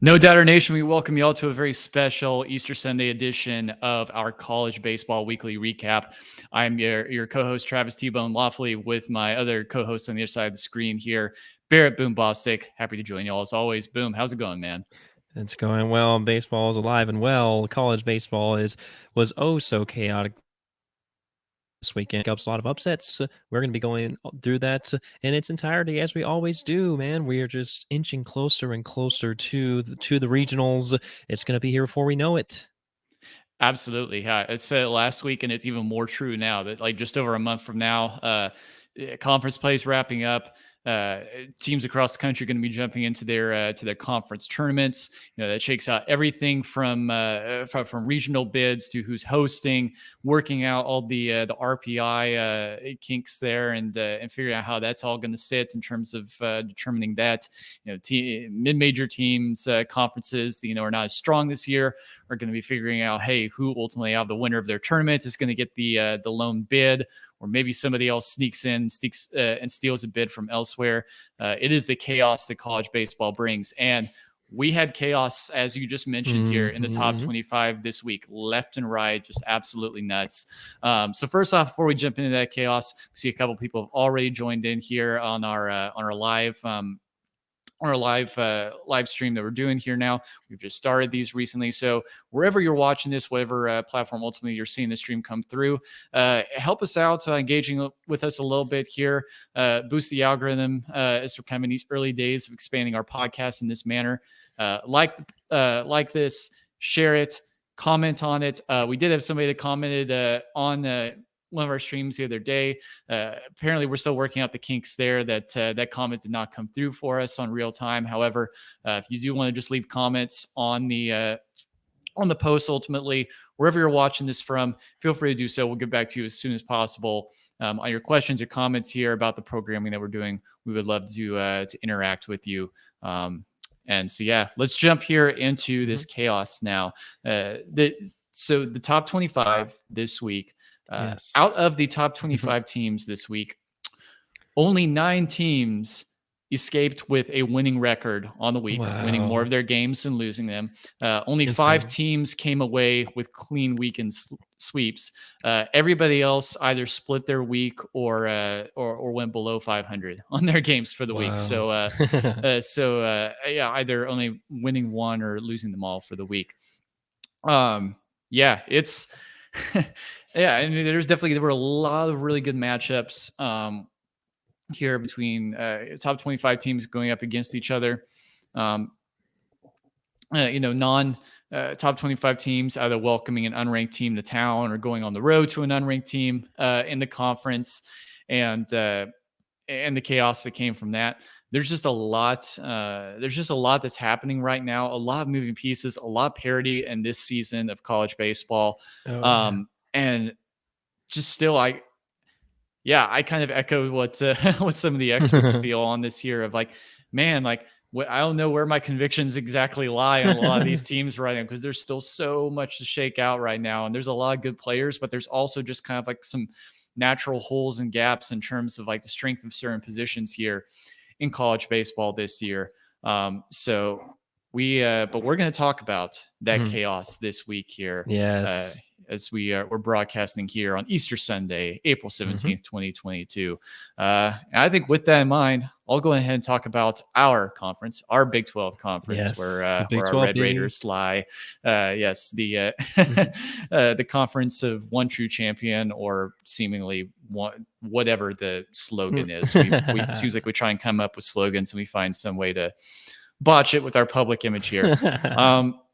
No Doubter Nation, we welcome you all to a very special Easter Sunday edition of our college baseball weekly recap. I'm your co-host, Travis T-Bone Lawfully, with my other co-host on the other side of the screen here, Barrett Boom Bostic. Happy to join you all as always. Boom, how's it going, man? It's going well. Baseball is alive and well. College baseball was oh so chaotic this weekend. Up a lot of upsets. We're going to be going through that in its entirety as we always do. Man, we are just inching closer and closer to the regionals. It's going to be here before we know it. Absolutely. Yeah. It said last week, and it's even more true now that like just over a month from now, conference play is wrapping up. Uh, Teams across the country are going to be jumping into their conference tournaments. You know, that shakes out everything from regional bids to who's hosting, working out all the RPI kinks there, and figuring out how that's all going to sit in terms of determining that. You know, mid-major teams, conferences, are not as strong this year, are going to be figuring out, hey, who ultimately out of the winner of their tournament is going to get the lone bid, or maybe somebody else sneaks in, and steals a bid from elsewhere. It is the chaos that college baseball brings, and we had chaos, as you just mentioned here, in the top 25 this week, left and right, just absolutely nuts. So first off, before we jump into that chaos, we see a couple people have already joined in here on our live. Live stream that we're doing here now. We've just started these recently. So wherever you're watching this, whatever platform ultimately you're seeing the stream come through, help us out engaging with us a little bit here. Boost the algorithm as we're coming these early days of expanding our podcast in this manner. Like this, share it, comment on it. We did have somebody that commented on one of our streams the other day. Apparently, we're still working out the kinks there. That comment did not come through for us on real time. However, if you do want to just leave comments on the post, ultimately, wherever you're watching this from, feel free to do so. We'll get back to you as soon as possible on your questions or comments here about the programming that we're doing. We would love to interact with you. And so, yeah, let's jump here into this chaos now. So the top 25 this week. Yes. Out of the top 25 teams this week, only 9 teams escaped with a winning record on the week, winning more of their games than losing them. Only Insane. 5 teams came away with clean weekend sweeps. Everybody else either split their week or went below 500 on their games for the week. So yeah, either only winning one or losing them all for the week. Yeah, it's yeah, and there were a lot of really good matchups here between top 25 teams going up against each other. Non top 25 teams either welcoming an unranked team to town or going on the road to an unranked team in the conference, and the chaos that came from that. There's just a lot. There's just a lot that's happening right now. A lot of moving pieces. A lot of parity in this season of college baseball. And just still, I kind of echo what some of the experts feel on this here of like, man, like I don't know where my convictions exactly lie on a lot of these teams right now, because there's still so much to shake out right now, and there's a lot of good players, but there's also just kind of like some natural holes and gaps in terms of like the strength of certain positions here in college baseball this year. So but we're going to talk about that chaos this week here. Yes. As we're broadcasting here on Easter Sunday, April 17th, 2022. I think with that in mind, I'll go ahead and talk about our conference, our Big 12 conference, where our Red Raiders lie. Yes, the the conference of one true champion, or seemingly one, whatever the slogan is. It seems like we try and come up with slogans and we find some way to botch it with our public image here.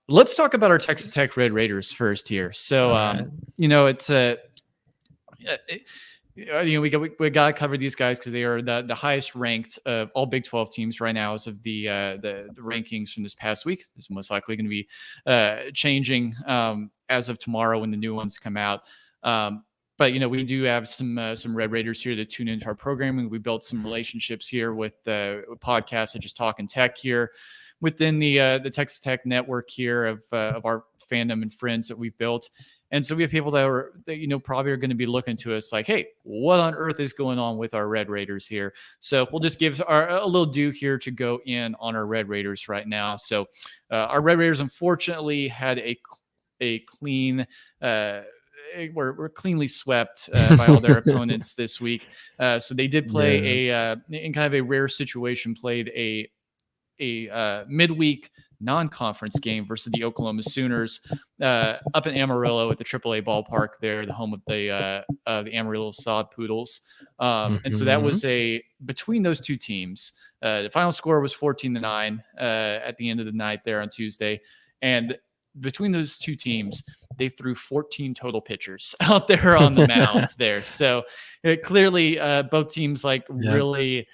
Let's talk about our Texas Tech Red Raiders first here. So, it's we got to cover these guys because they are the highest ranked of all Big 12 teams right now as of the rankings from this past week. This is most likely going to be changing as of tomorrow when the new ones come out. But we do have some Red Raiders here that tune into our programming. We built some relationships here with podcasts that just talking tech here within the Texas Tech network here of our fandom and friends that we've built. And so we have people that probably are going to be looking to us like, hey, what on earth is going on with our Red Raiders here? So we'll just give a little due here to go in on our Red Raiders right now. So our Red Raiders unfortunately had a clean were cleanly swept by all their opponents this week. So they did play in kind of a rare situation, played a midweek non-conference game versus the Oklahoma Sooners up in Amarillo at the AAA ballpark there, the home of the Amarillo Sod Poodles. And so that was between those two teams. The final score was 14-9 at the end of the night there on Tuesday. And between those two teams, they threw 14 total pitchers out there on the mound there. So clearly both teams really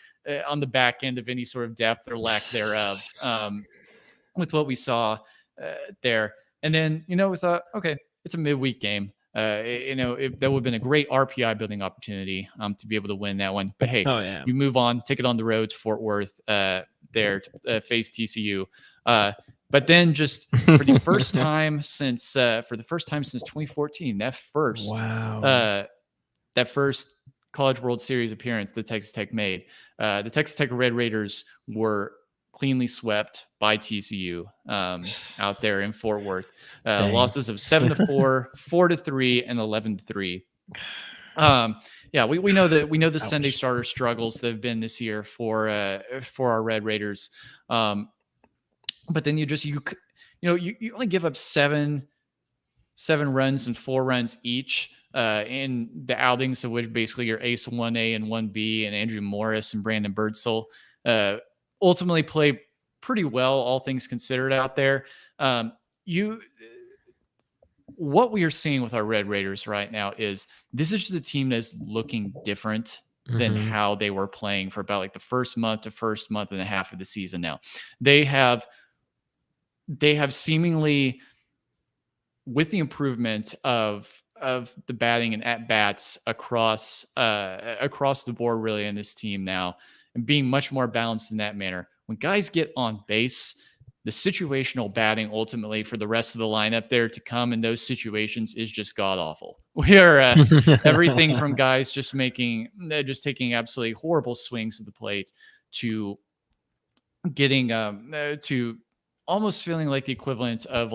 on the back end of any sort of depth or lack thereof with what we saw there. And then, we thought, okay, it's a midweek game. That would have been a great RPI building opportunity to be able to win that one. But hey, we move on, take it on the road to Fort Worth there to face TCU. But then just for the first time since 2014, that first College World Series appearance that Texas Tech made, the Texas Tech Red Raiders were cleanly swept by TCU out there in Fort Worth. Losses of 7-4, 4-3, and 11-3. We know the Sunday starter struggles that have been this year for our Red Raiders. But then you only give up seven runs and 4 runs each in the outings of which basically your ace 1A and 1B and Andrew Morris and Brandon Birdsell ultimately play pretty well, all things considered out there. What we are seeing with our Red Raiders right now is this is just a team that's looking different than how they were playing for about the first month and a half of the season. Now they have seemingly, with the improvement of the batting and at bats across the board really in this team now, and being much more balanced in that manner. When guys get on base, the situational batting ultimately for the rest of the lineup there to come in those situations is just god awful. We are everything from guys just taking absolutely horrible swings at the plate to getting to almost feeling like the equivalent of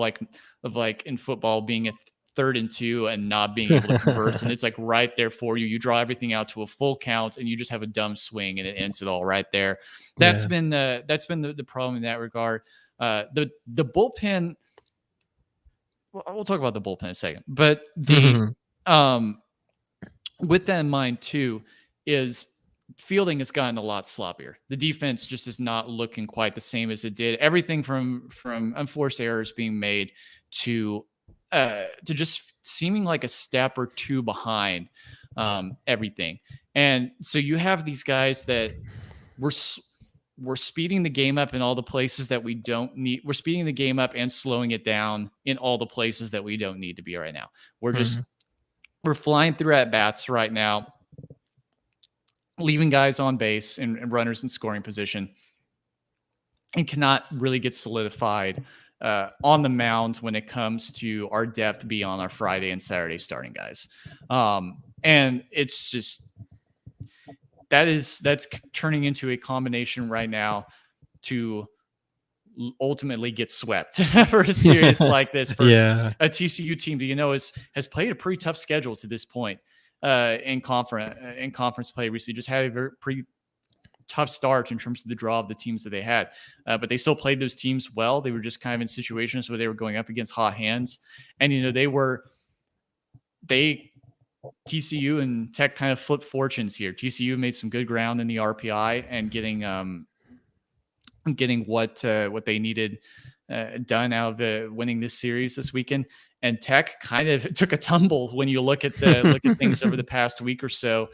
in football being a 3rd and 2 and not being able to convert. And it's right there for you. You draw everything out to a full count and you just have a dumb swing and it ends it all right there. That's been the problem in that regard. The bullpen, we'll talk about the bullpen in a second, but with that in mind too, is fielding has gotten a lot sloppier. The defense just is not looking quite the same as it did. Everything from unforced errors being made to just seeming like a step or two behind everything. And so you have these guys that we're speeding the game up in all the places that we don't need. We're speeding the game up and slowing it down in all the places that we don't need to be right now. We're flying through at bats right now, leaving guys on base and runners in scoring position, and cannot really get solidified on the mound when it comes to our depth beyond our Friday and Saturday starting guys. And it's just, that's turning into a combination right now to ultimately get swept for a series like this for a TCU team that, has played a pretty tough schedule to this point in conference play recently. Just had a pretty tough start in terms of the draw of the teams that they had, but they still played those teams well. They were just kind of in situations where they were going up against hot hands, and TCU and Tech kind of flipped fortunes here. TCU made some good ground in the RPI and getting what they needed done out of winning this series this weekend. And Tech kind of took a tumble when you look at things over the past week or so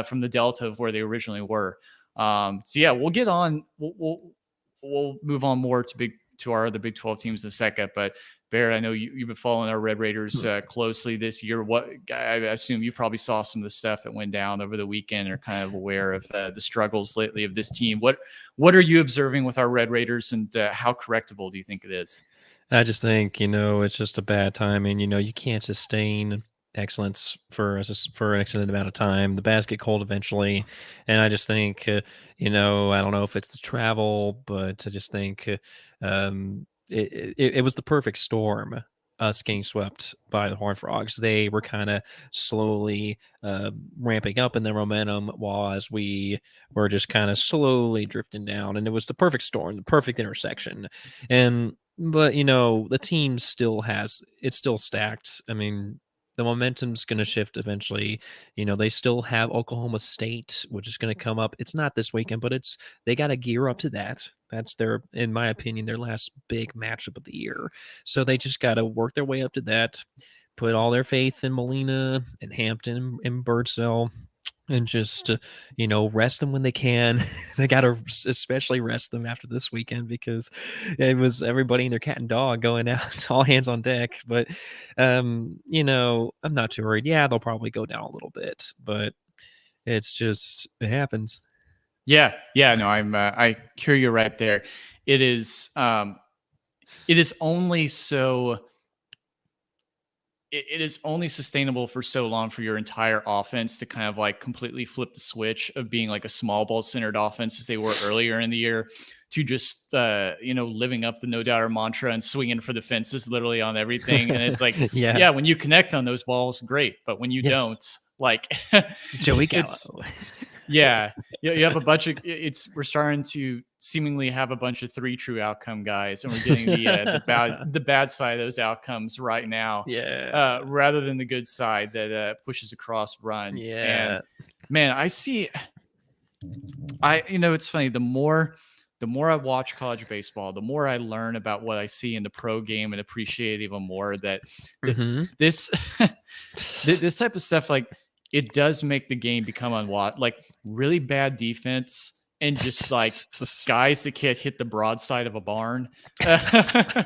from the delta of where they originally were. We'll get on. We'll move on more to our other Big 12 teams in a second. But Barrett, I know you've been following our Red Raiders closely this year. I assume you probably saw some of the stuff that went down over the weekend, or kind of aware of the struggles lately of this team. What are you observing with our Red Raiders, and how correctable do you think it is? I just think, it's just a bad timing. You can't sustain excellence for an extended amount of time. The bats get cold eventually, and I just think, I don't know if it's the travel, but I just think it was the perfect storm. Us getting swept by the Horned Frogs. They were kind of slowly ramping up in their momentum, while as we were just kind of slowly drifting down. And it was the perfect storm, the perfect intersection. And but the team it's still stacked. I mean, the momentum's going to shift eventually. They still have Oklahoma State, which is going to come up. It's not this weekend, but they got to gear up to that. That's in my opinion, their last big matchup of the year. So they just got to work their way up to that. Put all their faith in Molina and Hampton and Birdsell, and just rest them when they can. They got to especially rest them after this weekend, because it was everybody and their cat and dog going out, all hands on deck. But I'm not too worried. Yeah, they'll probably go down a little bit, but it happens. Yeah, no, I hear you right there. It is only so it is only sustainable for so long for your entire offense to kind of like completely flip the switch of being like a small ball centered offense as they were earlier in the year, to just living up the no doubter mantra and swinging for the fences literally on everything. And it's like, Yeah. yeah, when you connect on those balls, great, but when you Yes. don't, like Joey Gallo. Yeah, you have a bunch of we're starting to seemingly have a bunch of 3 true outcome guys, and we're getting the bad side of those outcomes right now, Yeah. rather than the good side that pushes across runs. Yeah. And man, it's funny, the more I watch college baseball, the more I learn about what I see in the pro game and appreciate even more that this this type of stuff, like, it does make the game become unwatched. Like, really bad defense and just like guys that can't hit the broadside of a barn. Yeah.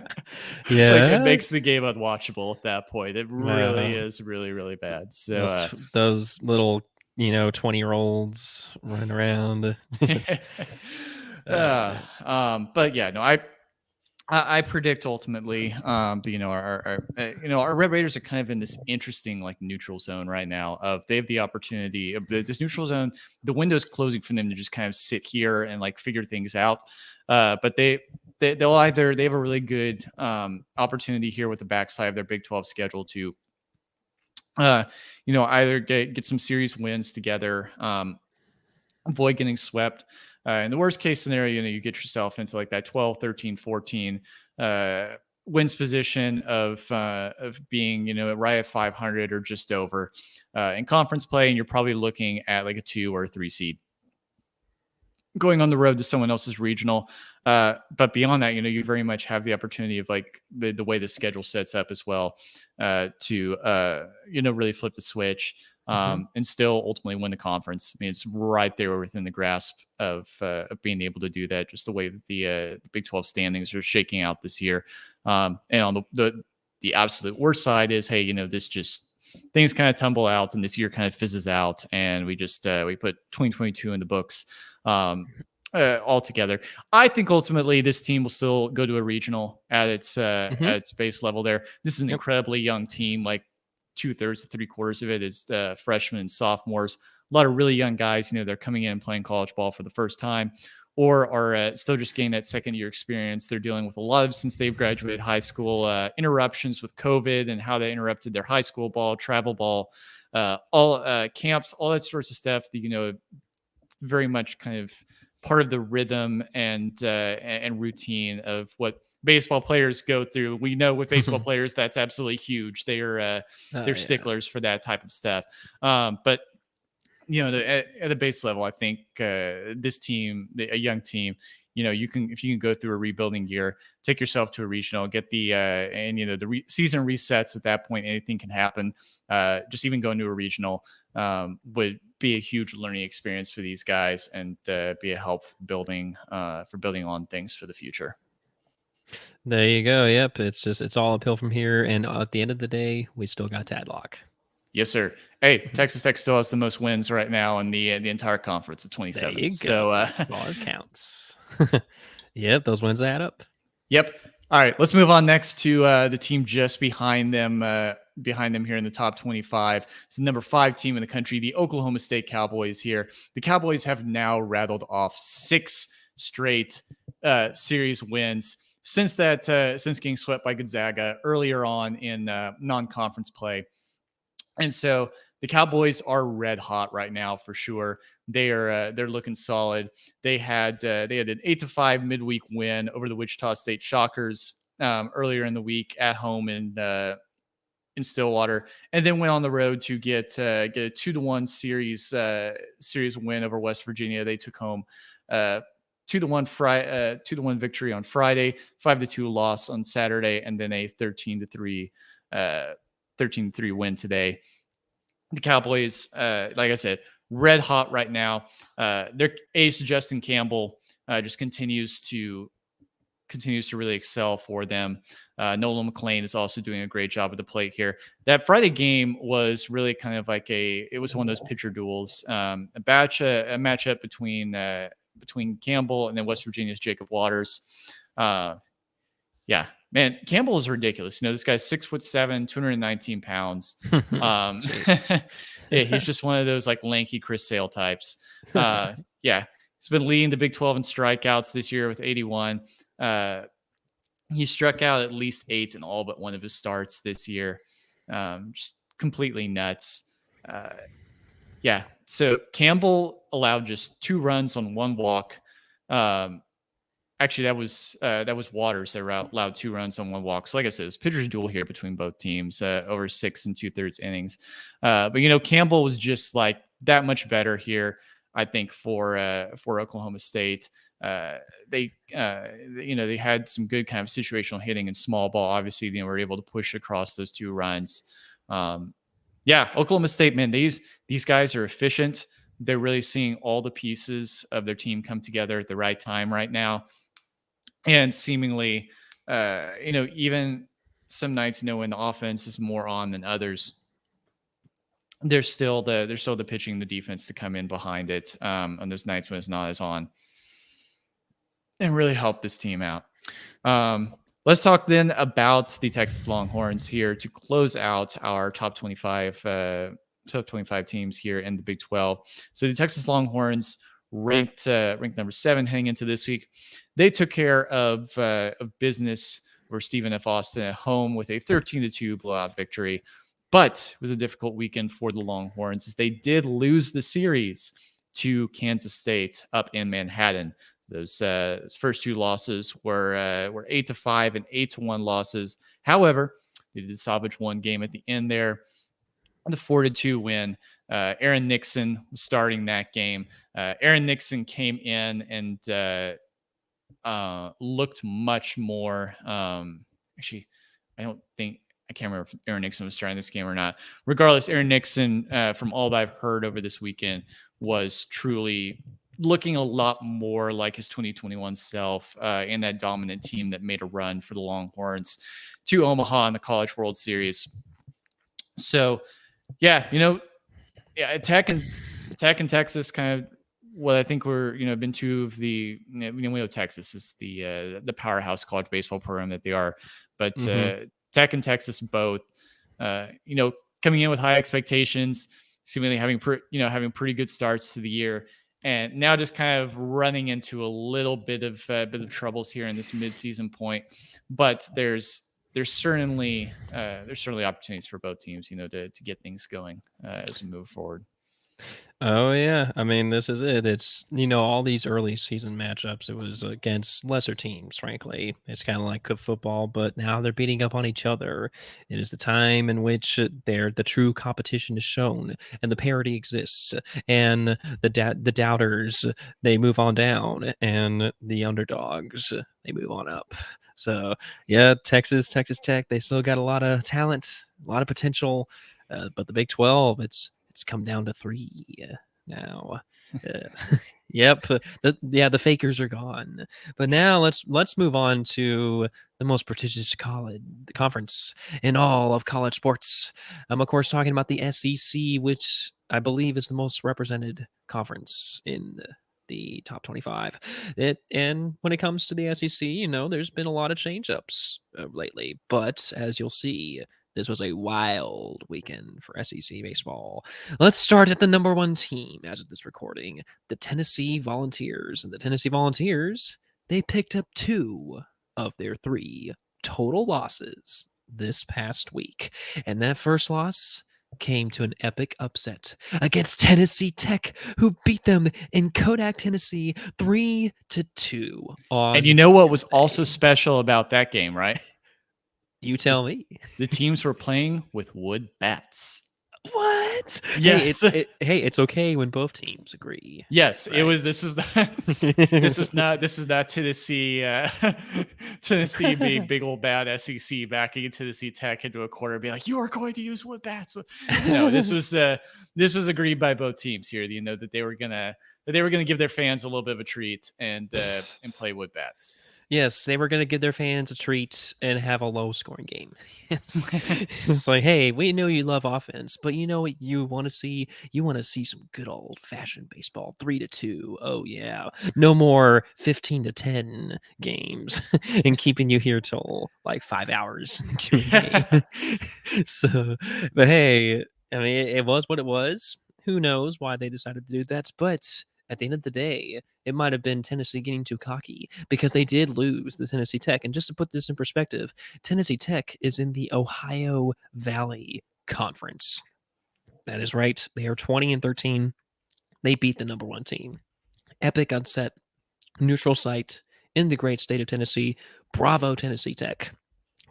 Like, it makes the game unwatchable at that point. It really Wow. is really, really bad. So those little 20-year-olds running around. but yeah, no, I predict ultimately, our Red Raiders are kind of in this interesting like neutral zone right now. Of they have the opportunity of this neutral zone, the window's closing for them to just kind of sit here and like figure things out. But they'll either they have a really good opportunity here with the backside of their Big 12 schedule to, either get some series wins together, avoid getting swept. In the worst case scenario, you get yourself into like that 12, 13, 14 wins position of being, right at 500 or just over in conference play. And you're probably looking at like a 2 or a 3 seed going on the road to someone else's regional. But beyond that, you very much have the opportunity of like the way the schedule sets up as well, to really flip the switch, and still ultimately win the conference. I mean, it's right there within the grasp of being able to do that, just the way that the Big 12 standings are shaking out this year. And on the absolute worst side is, hey, this just things kind of tumble out and this year kind of fizzes out, and we just we put 2022 in the books altogether. I think ultimately this team will still go to a regional at its base level there. This is an incredibly young team. Like 2/3 to 3/4 of it is freshmen and sophomores. A lot of really young guys, they're coming in and playing college ball for the first time, or are still just getting that second year experience. They're dealing with a lot of, since they've graduated high school, interruptions with COVID and how they interrupted their high school ball, travel ball, all camps, all that sorts of stuff that, very much kind of part of the rhythm and routine of what baseball players go through. We know with baseball players, that's absolutely huge. They're sticklers for that type of stuff. But at a base level, I think this team, a young team, if you can go through a rebuilding year, take yourself to a regional, get the season resets. At that point, anything can happen. Just even going to a regional would be a huge learning experience for these guys, and be a help for building on things for the future. There you go. Yep. It's all uphill from here. And at the end of the day, we still got Tadlock. Yes, sir. Hey, Texas Tech still has the most wins right now in the entire conference at 27. There you go. So that's all it counts. Yep, those wins add up. Yep. All right, let's move on next to the team just behind them. Behind them here in the top 25. It's the number 5 team in the country, the Oklahoma State Cowboys. Here, the Cowboys have now rattled off 6 straight series wins since getting swept by Gonzaga earlier on in non-conference play. And so the Cowboys are red hot right now for sure. They're looking solid. They had an 8-5 midweek win over the Wichita State Shockers earlier in the week at home in Stillwater, and then went on the road to get a 2-1 series win over West Virginia. They took home 2-1 victory on Friday, 5-2 loss on Saturday, and then a 13-3 win today. The Cowboys, like I said, red hot right now. Their ace Justin Campbell just continues to really excel for them. Nolan McLean is also doing a great job at the plate here. That Friday game was really kind of like it was one of those pitcher duels, a matchup between Campbell and then West Virginia's Jacob Waters. Yeah, man, Campbell is ridiculous. This guy's 6'7", 219 pounds. Yeah, he's just one of those like lanky Chris Sale types. Yeah, he's been leading the Big 12 in strikeouts this year with 81. He struck out at least 8 in all but one of his starts this year. Just completely nuts. Yeah, so Campbell allowed just 2 runs on 1 walk. Actually, that was Waters that allowed 2 runs on 1 walk. So, like I said, it's pitcher's duel here between both teams over 6 2/3 innings. But Campbell was just like that much better here, I think, for Oklahoma State. They had some good kind of situational hitting and small ball. Obviously, they were able to push across those 2 runs. Yeah, Oklahoma State, man, these guys are efficient. They're really seeing all the pieces of their team come together at the right time right now. And seemingly, even some nights, when the offense is more on than others, there's still the pitching and the defense to come in behind it on those nights when it's not as on and really help this team out. Let's talk then about the Texas Longhorns here to close out our top 25 teams here in the Big 12. So the Texas Longhorns ranked number 7 heading into this week. They took care of business for Stephen F. Austin at home with a 13-2 blowout victory. But it was a difficult weekend for the Longhorns as they did lose the series to Kansas State up in Manhattan. Those first 2 losses were 8-5 and 8-1 losses. However, they did salvage 1 game at the end there. The 4-2 win. Aaron Nixon was starting that game. Aaron Nixon came in and looked much more. Actually, I can't remember if Aaron Nixon was starting this game or not. Regardless, Aaron Nixon, from all that I've heard over this weekend, was truly looking a lot more like his 2021 self in that dominant team that made a run for the Longhorns to Omaha in the College World Series. So, yeah, Tech and Texas kind of what I think were been 2 of the we know Texas is the powerhouse college baseball program that they are, but Tech and Texas both coming in with high expectations, seemingly having pretty good starts to the year, and now just kind of running into a little bit of troubles here in this midseason point. But there's certainly opportunities for both teams, to get things going as we move forward. Oh yeah, I mean this is it. It's all these early season matchups. It was against lesser teams. Frankly, it's kind of like football, but now they're beating up on each other. It is the time in which the true competition is shown, and the parity exists, and the doubters they move on down, and the underdogs they move on up. So yeah, Texas Tech, they still got a lot of talent, a lot of potential, but the Big 12, it's come down to 3 now. Yep. The fakers are gone. But now let's move on to the most prestigious conference in all of college sports. I'm of course talking about the SEC, which I believe is the most represented conference in the top 25. And when it comes to the SEC, there's been a lot of change-ups lately. But as you'll see, this was a wild weekend for SEC baseball. Let's start at the number one team as of this recording, the Tennessee Volunteers. And the Tennessee Volunteers, they picked up 2 of their 3 total losses this past week. And that first loss came to an epic upset against Tennessee Tech, who beat them in Kodak, Tennessee, 3-2. And you know what was also special about that game, right? You tell me. The teams were playing with wood bats. What? Yes. Hey, it's okay when both teams agree. Yes, right? This was not Tennessee. Tennessee being big old bad SEC backing Tennessee Tech into a corner, be like, "You are going to use wood bats." No, this was agreed by both teams here. That they were gonna give their fans a little bit of a treat and play wood bats. Yes, they were going to give their fans a treat and have a low-scoring game. It's like, hey, we know you love offense, but you know what you want to see? You want to see some good old-fashioned baseball, 3-2. Oh yeah, no more 15-10 games and keeping you here till like 5 hours to a game. So, but hey, I mean, it was what it was. Who knows why they decided to do that? But at the end of the day, it might have been Tennessee getting too cocky because they did lose the Tennessee Tech. And just to put this in perspective, Tennessee Tech is in the Ohio Valley Conference. That is right. They are 20-13. They beat the number one team. Epic upset, neutral site in the great state of Tennessee. Bravo, Tennessee Tech.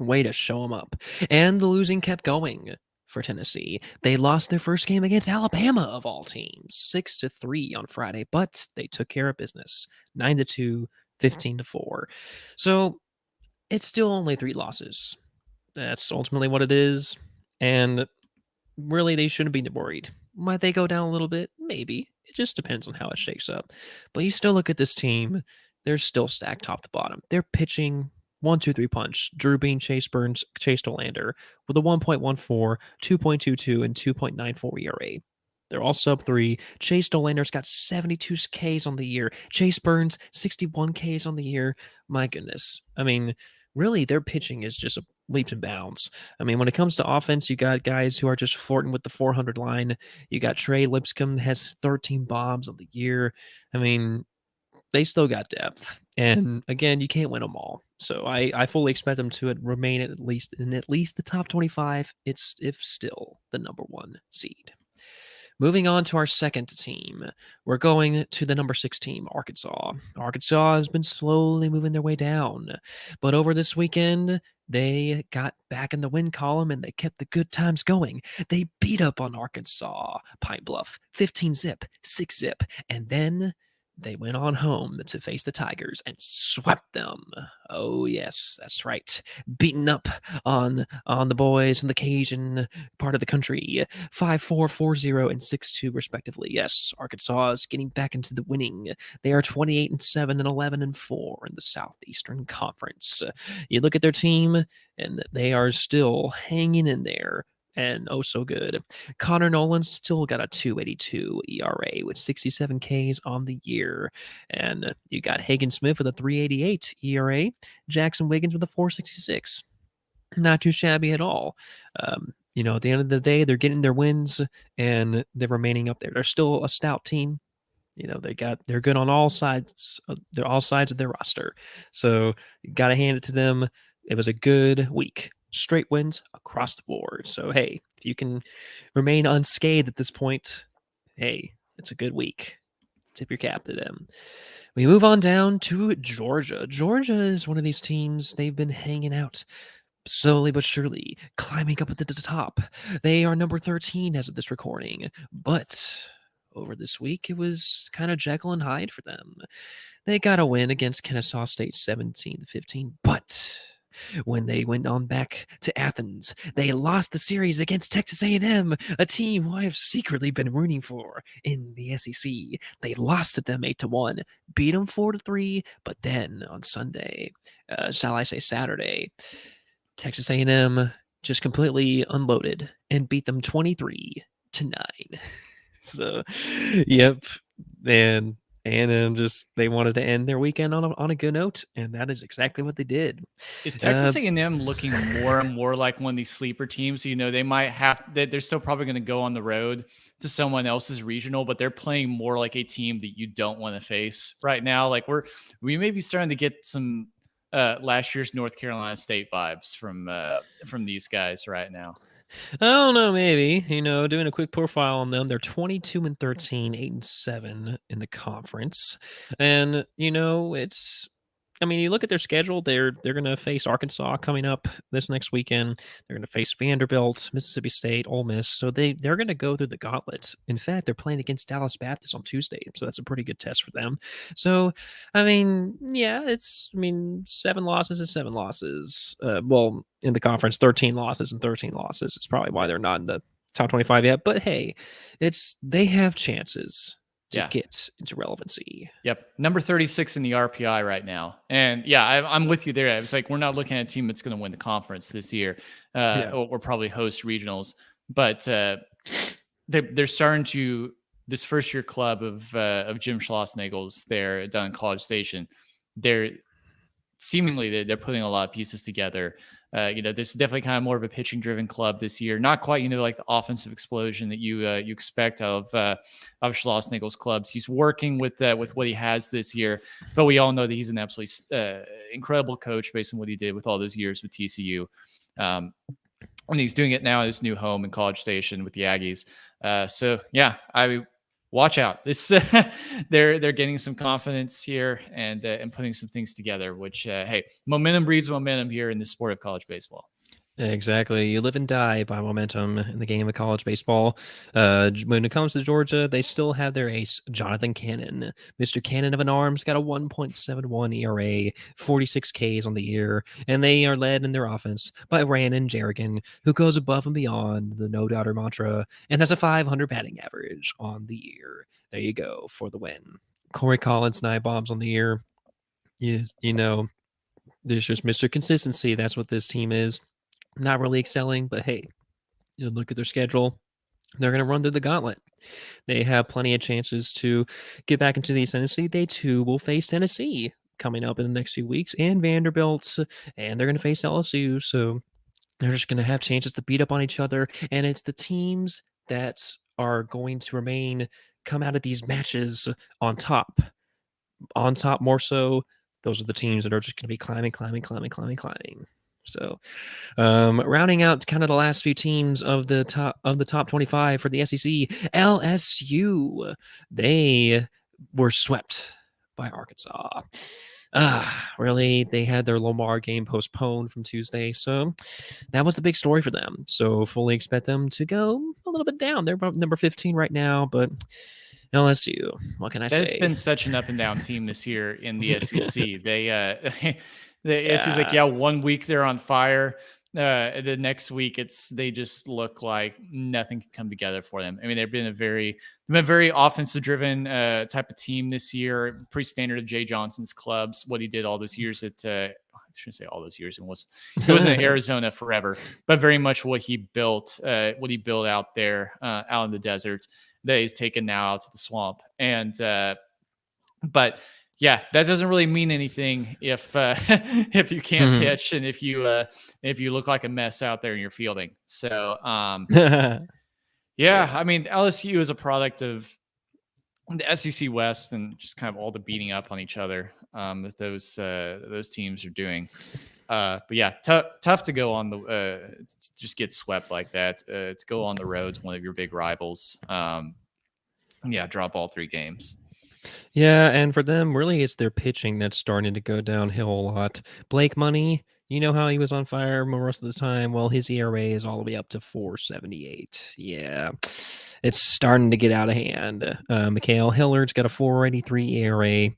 Way to show them up. And the losing kept going for Tennessee. They lost their first game against Alabama, of all teams, 6-3 on Friday, but they took care of business, 9-2, 15-4. So it's still only 3 losses. That's ultimately what it is. And really, they shouldn't be worried. Might they go down a little bit? Maybe. It just depends on how it shakes up. But you still look at this team, they're still stacked top to bottom. They're pitching 1-2-3 punch. Drew Bean, Chase Burns, Chase Dolander with a 1.14, 2.22, and 2.94 ERA. They're all sub 3. Chase Dolander's got 72 Ks on the year. Chase Burns, 61 Ks on the year. My goodness. I mean, really, their pitching is just a leaps and bounds. I mean, when it comes to offense, you got guys who are just flirting with the 400 line. You got Trey Lipscomb has 13 bombs on the year. I mean, they still got depth. And again, you can't win them all. So I fully expect them to remain at least the top 25. It's if still the number 1 seed. Moving on to our second team, we're going to the number 6 team, Arkansas. Arkansas has been slowly moving their way down, but over this weekend, they got back in the win column and they kept the good times going. They beat up on Arkansas, Pine Bluff, 15-zip, 6-zip, and then they went on home to face the Tigers and swept them. Oh yes, that's right. Beaten up on the boys from the Cajun part of the country, 5-4, 4-0, and 6-2 respectively. Yes, Arkansas is getting back into the winning. They are 28-7 and 11-4 in the Southeastern Conference. You look at their team, and they are still hanging in there. And oh, so good. Connor Nolan's still got a 2.82 ERA with 67 Ks on the year. And you got Hagen Smith with a 3.88 ERA. Jackson Wiggins with a 4.66. Not too shabby at all. At the end of the day, they're getting their wins and they're remaining up there. They're still a stout team. They're good on all sides. They're all sides of their roster. So you got to hand it to them. It was a good week. Straight wins across the board. So, hey, if you can remain unscathed at this point, hey, it's a good week. Tip your cap to them. We move on down to Georgia. Georgia is one of these teams, they've been hanging out slowly but surely, climbing up at the top. They are number 13 as of this recording, but over this week, it was kind of Jekyll and Hyde for them. They got a win against Kennesaw State 17-15, but when they went on back to Athens, they lost the series against Texas A&M, a team who I have secretly been rooting for in the SEC. They lost to them 8-1, beat them 4-3, but then on Sunday, shall I say Saturday, Texas A&M just completely unloaded and beat them 23-9. 9. So, yep, and And then just they wanted to end their weekend on a good note, and that is exactly what they did. Is Uh, Texas A&M looking more and more like one of these sleeper teams? You know, they might have that they're still probably going to go on the road to someone else's regional, but they're playing more like a team that you don't want to face right now. Like we may be starting to get some last year's North Carolina State vibes from these guys right now. I don't know, maybe. Doing a quick profile on them, they're 22-13, 8-7 in the conference. And, you look at their schedule, they're gonna face Arkansas coming up this next weekend. They're gonna face Vanderbilt, Mississippi State, Ole Miss. So they're gonna go through the gauntlet. In fact, they're playing against Dallas Baptist on Tuesday, so that's a pretty good test for them. So, yeah, seven losses is seven losses. Well, in the conference, 13 losses and 13 losses. It's probably why they're not in the top 25 yet. But hey, they have chances to Yeah. get into relevancy. Yep. Number 36 in the RPI right now. And yeah, I'm with you there. I was like, we're not looking at a team that's going to win the conference this year or probably host regionals. But they're starting to, this first year club of Jim Schlossnagel's there down in College Station, they're they're putting a lot of pieces together. This is definitely kind of more of a pitching driven club this year. Not quite, like the offensive explosion that you expect out of Schlossnagel's clubs. He's working with what he has this year, but we all know that he's an absolutely incredible coach based on what he did with all those years with TCU. And he's doing it now at his new home in College Station with the Aggies. So yeah, watch out. This they're getting some confidence here and putting some things together. Which hey, momentum breeds momentum here in the sport of college baseball. Exactly. You live and die by momentum in the game of college baseball. When it comes to Georgia, they still have their ace, Jonathan Cannon. Mr. Cannon of an Arms got a 1.71 ERA, 46 Ks on the year, and they are led in their offense by Randon Jerrigan, who goes above and beyond the no doubter mantra and has a 500 batting average on the year. There you go for the win. Corey Collins, 9 bombs on the year. There's just Mr. Consistency. That's what this team is. Not really excelling, but hey, look at their schedule. They're going to run through the gauntlet. They have plenty of chances to get back into the Tennessee. They too will face Tennessee coming up in the next few weeks and Vanderbilt, and they're going to face LSU. So they're just going to have chances to beat up on each other. And it's the teams that are going to come out of these matches on top. On top more so, those are the teams that are just going to be climbing. So, rounding out kind of the last few teams of the top 25 for the SEC, LSU, they were swept by Arkansas. Really, they had their Lamar game postponed from Tuesday, so that was the big story for them. So, fully expect them to go a little bit down. They're about number 15 right now, but LSU, what can I say? It's been such an up and down team this year in the SEC. The SEC's like, yeah, 1 week they're on fire. The next week they just look like nothing can come together for them. I mean, they've been a very offensive driven type of team this year. Pretty standard of Jay Johnson's clubs. What he did all those years at I shouldn't say all those years. He was in Arizona forever, but very much what he built out there out in the desert that he's taken now out to the swamp. And but yeah, that doesn't really mean anything if if you can't pitch and if you look like a mess out there in your fielding. So yeah, I mean, LSU is a product of the SEC West and just kind of all the beating up on each other that those teams are doing. But yeah, tough to go on the just get swept like that. To go on the road to one of your big rivals. Yeah, drop all 3 games. Yeah, and for them, really, it's their pitching that's starting to go downhill a lot. Blake Money, you know how he was on fire most of the time? Well, his ERA is all the way up to 4.78. Yeah, it's starting to get out of hand. Mikhail Hillard's got a 4.83 ERA.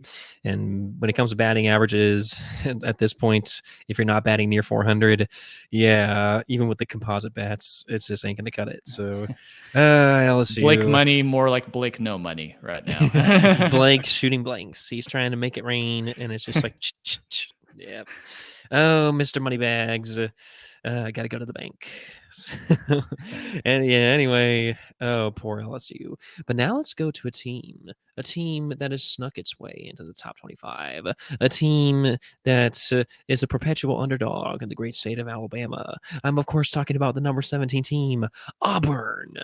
And when it comes to batting averages, at this point, if you're not batting near 400, yeah, even with the composite bats, it just ain't going to cut it. So, LSU. Blake Money, more like Blake No Money right now. Blake shooting blanks. He's trying to make it rain, and it's just like, Yep. Oh, Mr. Moneybags, I gotta go to the bank. And yeah, anyway, oh, poor LSU. But now let's go to a team that has snuck its way into the top 25, a team that is a perpetual underdog in the great state of Alabama. I'm, of course, talking about the number 17 team, Auburn.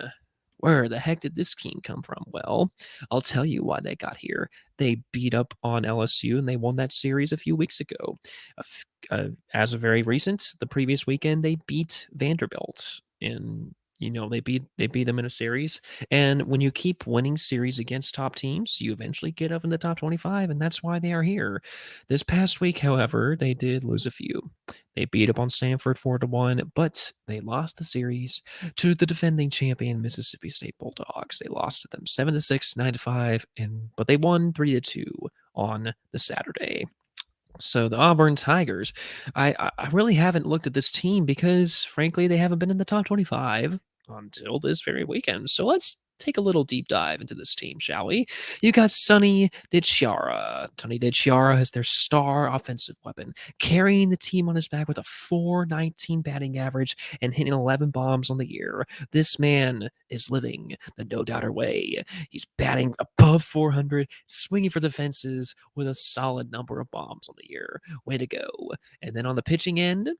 Where the heck did this team come from? Well, I'll tell you why they got here. They beat up on LSU and they won that series a few weeks ago. As of very recent, the previous weekend, they beat Vanderbilt in they beat them in a series. And when you keep winning series against top teams, you eventually get up in the top 25, and that's why they are here. This past week, however, they did lose a few. They beat up on Stanford 4-1, but they lost the series to the defending champion Mississippi State Bulldogs. They lost to them 7-6, 9-5, but they won 3-2 on the Saturday. So the Auburn Tigers, I really haven't looked at this team because frankly they haven't been in the top 25 until this very weekend. So let's take a little deep dive into this team, shall we? You got Sonny DiChiara. Sonny DiChiara is their star offensive weapon, carrying the team on his back with a 419 batting average and hitting 11 bombs on the year. This man is living the no doubter way. He's batting above 400, swinging for the fences with a solid number of bombs on the year. Way to go. And then on the pitching end,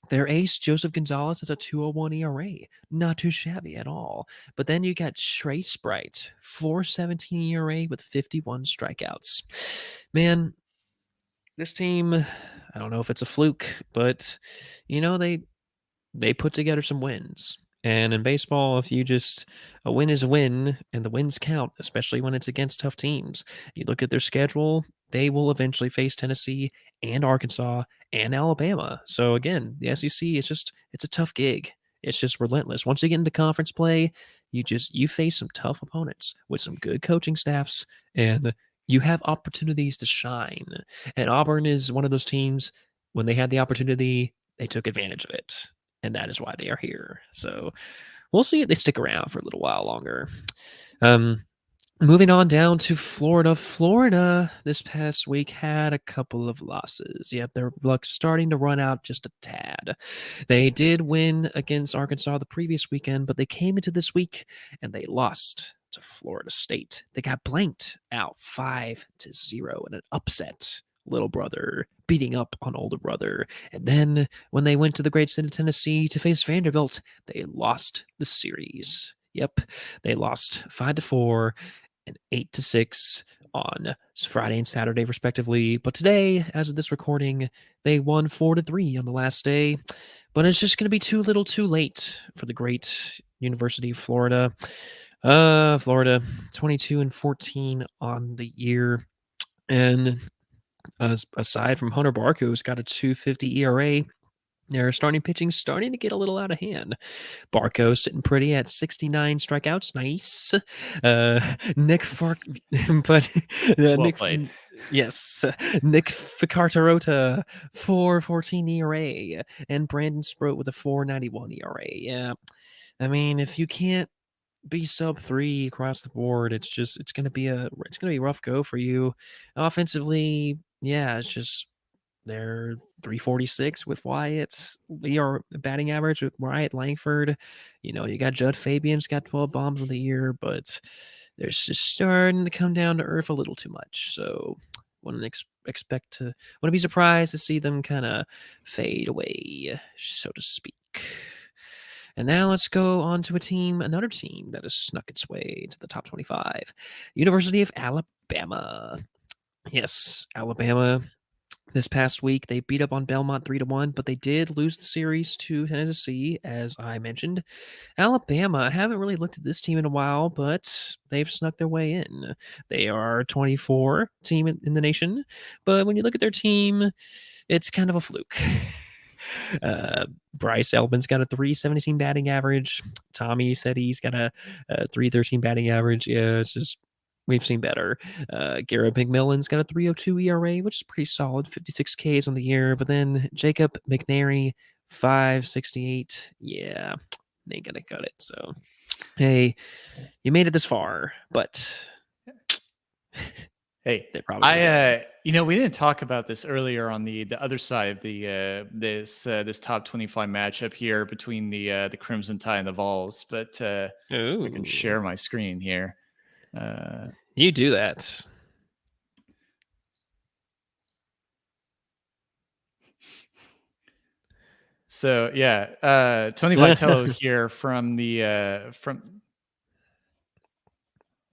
their ace, Joseph Gonzalez, has a 201 ERA. Not too shabby at all. But then you got Trey Sprite, 417 ERA with 51 strikeouts. Man, this team, I don't know if it's a fluke, but they put together some wins. And in baseball, if you just a win is a win, and the wins count, especially when it's against tough teams. You look at their schedule; they will eventually face Tennessee and Arkansas and Alabama. So again, the SEC is it's a tough gig. It's just relentless. Once you get into conference play, you face some tough opponents with some good coaching staffs, and you have opportunities to shine. And Auburn is one of those teams. When they had the opportunity, they took advantage of it, and that is why they are here. So we'll see if they stick around for a little while longer. Um, Moving on down to Florida. Florida this past week had a couple of losses. Yep, their luck's starting to run out just a tad. They did win against Arkansas the previous weekend, but they came into this week and they lost to Florida State. They got blanked out 5-0 in an upset. Little brother beating up on older brother. And then when they went to the great state of Tennessee to face Vanderbilt, they lost the series. Yep, they lost 5-4 and 8-6 on Friday and Saturday, respectively. But today, as of this recording, they won 4-3 on the last day. But it's just going to be too little too late for the great University of Florida. Florida, 22-14 on the year. And aside from Hunter Barco, who's got a 250 ERA, their starting pitching starting to get a little out of hand. Barco sitting pretty at 69 strikeouts. Nice. Nick Fark, but Well Nick, played. yes, Nick Ficartarota, 414 ERA, and Brandon Sproat with a 491 ERA. Yeah, I mean, if you can't be sub 3 across the board, it's gonna be a rough go for you. Offensively, yeah, it's just they're 346 with Wyatt's batting average with Wyatt Langford. You got Judd Fabian's got 12 bombs of the year, but they're just starting to come down to earth a little too much. So wouldn't wouldn't be surprised to see them kind of fade away, so to speak. And now let's go on to another team that has snuck its way to the top 25. University of Alabama. Yes, Alabama. This past week, they beat up on Belmont 3-1, but they did lose the series to Tennessee, as I mentioned. Alabama, I haven't really looked at this team in a while, but they've snuck their way in. They are 24 team in the nation, but when you look at their team, it's kind of a fluke. Bryce Elbin's got a 317 batting average. Tommy said he's got a 313 batting average. Yeah, it's just we've seen better. Garrett McMillan's got a 302 ERA, which is pretty solid, 56 Ks on the year. But then Jacob McNary, 568. Yeah, they ain't gonna cut it. So, hey, you made it this far, but Hey, They probably do that. we didn't talk about this earlier on the other side of this top 25 matchup here between the Crimson Tide and the Vols, but I can Ooh, share my screen here. you do that. So yeah, Tony Vitello here from the from.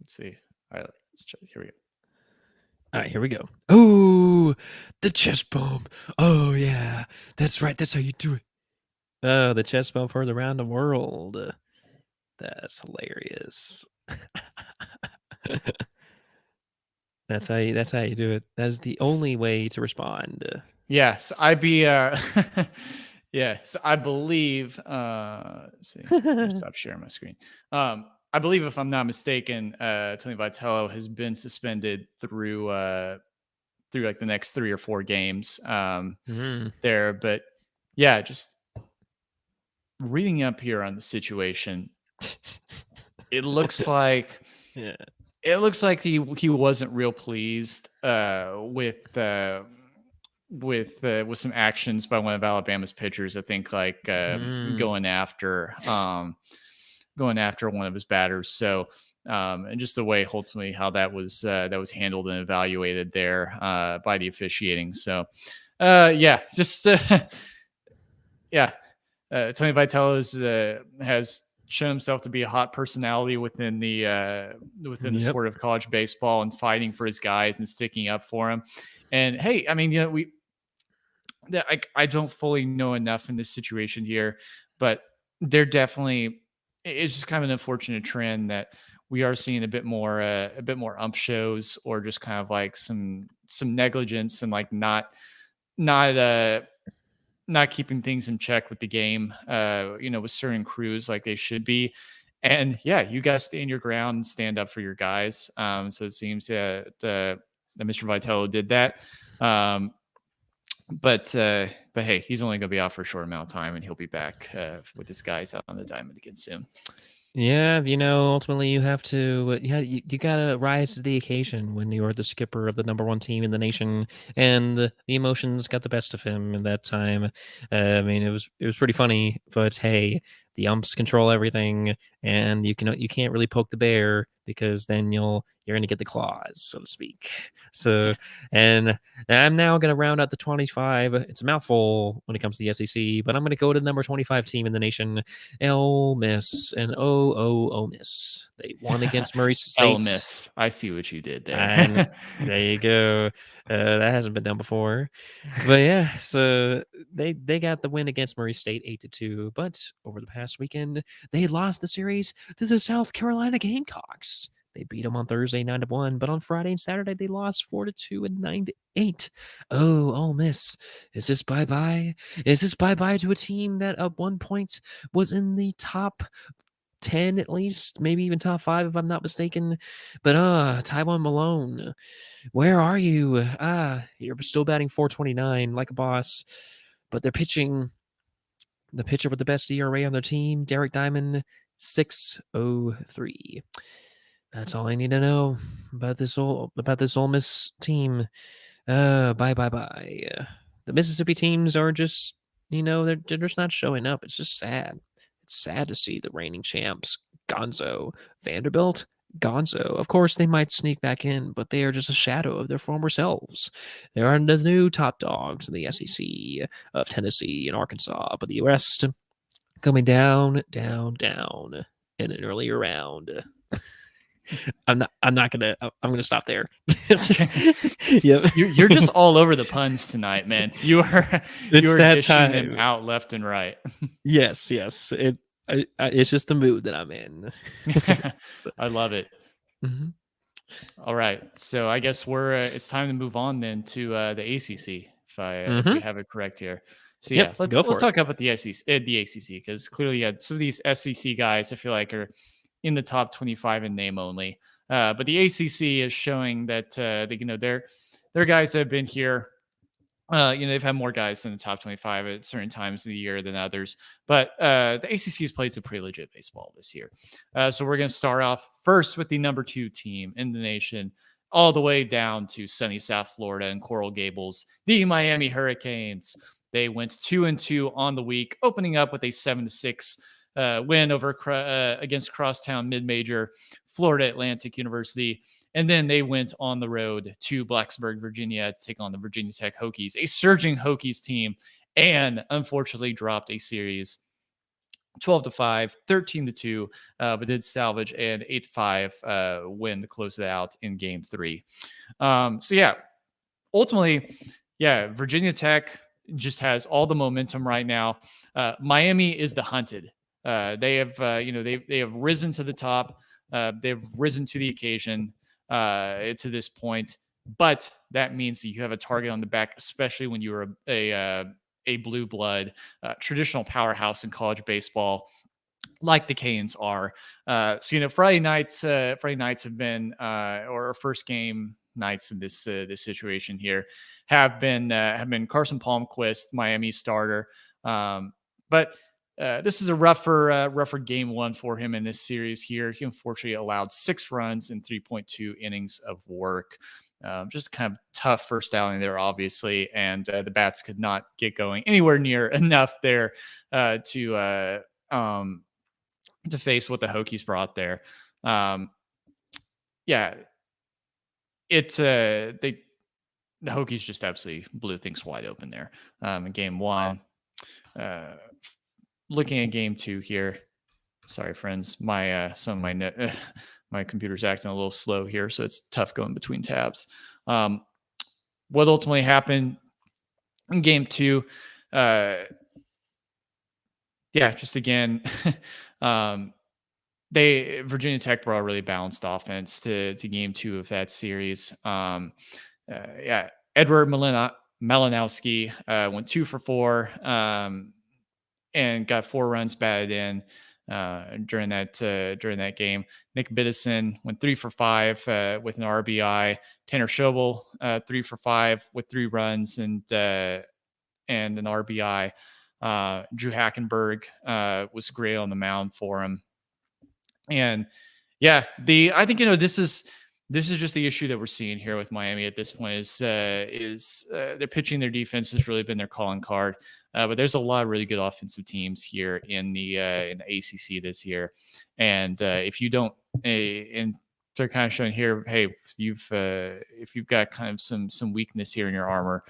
Let's see. All right, let's check. Here we go. All right, here we go. Oh, the chest bump. Oh yeah, that's right. That's how you do it. Oh, the chest bump heard around the world. That's hilarious. That's how you do it. That is the only way to respond. Yeah, so I'd be yeah, so I believe let's see. Let me stop sharing my screen. I believe if I'm not mistaken, Tony Vitello has been suspended through like the next 3 or 4 games Mm. there, but yeah, just reading up here on the situation, it looks like Yeah. he wasn't real pleased with some actions by one of Alabama's pitchers. I think like Mm. going after one of his batters. So and just the way ultimately how that was handled and evaluated there by the officiating. So yeah, just yeah, Tony Vitello has shown himself to be a hot personality within the Yep. sport of college baseball and fighting for his guys and sticking up for him. And hey, I mean, I don't fully know enough in this situation here, but they're definitely it's just kind of an unfortunate trend that we are seeing a bit more ump shows or just kind of like some negligence and like not not keeping things in check with the game, with certain crews like they should be. And yeah, you guys stand your ground and stand up for your guys. So it seems that Mr. Vitello did that. Um, but hey, he's only going to be out for a short amount of time, and he'll be back with his guys out on the diamond again soon. Yeah, ultimately you have to, you gotta rise to the occasion when you're the skipper of the number one team in the nation, and the emotions got the best of him in that time. I mean, it was pretty funny, but hey, the umps control everything, and you can't really poke the bear because then you're gonna get the claws, so to speak. So, and I'm now gonna round out the 25. It's a mouthful when it comes to the SEC, but I'm gonna go to the number 25 team in the nation, Ole Miss, and Ole Miss. They won against Murray El State. Miss, I see what you did And there. there you go. That hasn't been done before. But yeah, so they got the win against Murray State 8-2. But over the past weekend, they lost the series to the South Carolina Gamecocks. They beat them on Thursday 9-1, but on Friday and Saturday they lost 4-2 and 9-8. Oh, Ole Miss, is this bye bye? Is this bye bye to a team that at one point was in the top 10 at least, maybe even top 5 if I'm not mistaken? But Taiwan Malone, where are you? You're still batting 429 like a boss, but they're pitching the pitcher with the best ERA on their team, Derek Diamond, 603. That's all I need to know about this Ole Miss team. Bye bye bye. The Mississippi teams are just, they're just not showing up. It's just sad. It's sad to see the reigning champs, Gonzo, Vanderbilt, Gonzo. Of course, they might sneak back in, but they are just a shadow of their former selves. They are the new top dogs in the SEC of Tennessee and Arkansas, but the rest coming down, down, down in an earlier round. I'm gonna stop there. Yep. You're just all over the puns tonight, man. You are It's that dishing them time. out left and right. Yes. It's just the mood that I'm in. I love it. Mhm. All right, so I guess it's time to move on then to the ACC if we Mhm. have it correct here. So yeah, Yep. let's Go let's for it. talk about the ACC because clearly, yeah, some of these SEC guys I feel like are in the top 25 in name only, but the ACC is showing that they're guys that have been here. They've had more guys in the top 25 at certain times of the year than others, but the ACC has played some pretty legit baseball this year. So we're going to start off first with the number 2 team in the nation, all the way down to sunny South Florida and Coral Gables, the Miami Hurricanes. They went 2-2 on the week, opening up with a 7-6 win over against crosstown mid-major Florida Atlantic University. And then they went on the road to Blacksburg, Virginia to take on the Virginia Tech Hokies, a surging Hokies team, and unfortunately dropped a series 12-5, 13-2, but did salvage an 8-5 win to close it out in game 3. So yeah, ultimately, yeah, Virginia Tech just has all the momentum right now. Miami is the hunted. They have, they have risen to the top. They've risen to the occasion to this point, but that means that you have a target on the back, especially when you are a blue blood, traditional powerhouse in college baseball, like the Canes are. So Friday nights have been, or first game nights in this situation here have been Carson Palmquist, Miami starter. But this is a rougher game 1 for him in this series here. He unfortunately allowed 6 runs in 3.2 innings of work. Just kind of tough first outing there, obviously, and the bats could not get going anywhere near enough there to face what the Hokies brought there. Yeah, it's the Hokies just absolutely blew things wide open there in game 1. Looking at game 2 here. Sorry, friends, my some of my net, my computer's acting a little slow here, so it's tough going between tabs. What ultimately happened in game 2? Just again, Virginia Tech brought a really balanced offense to game 2 of that series. Edward Malinowski went 2 for 4 and got 4 runs batted in during that game. Nick Biddison went 3 for 5 with an RBI. Tanner Schobel 3 for 5 with 3 runs and an RBI. Drew Hackenberg was great on the mound for him. And yeah, I think this is just the issue that we're seeing here with Miami at this point is their pitching, their defense has really been their calling card. But there's a lot of really good offensive teams here in the ACC this year, and if you don't, and they're kind of showing here, hey, if you've got kind of some weakness here in your armor,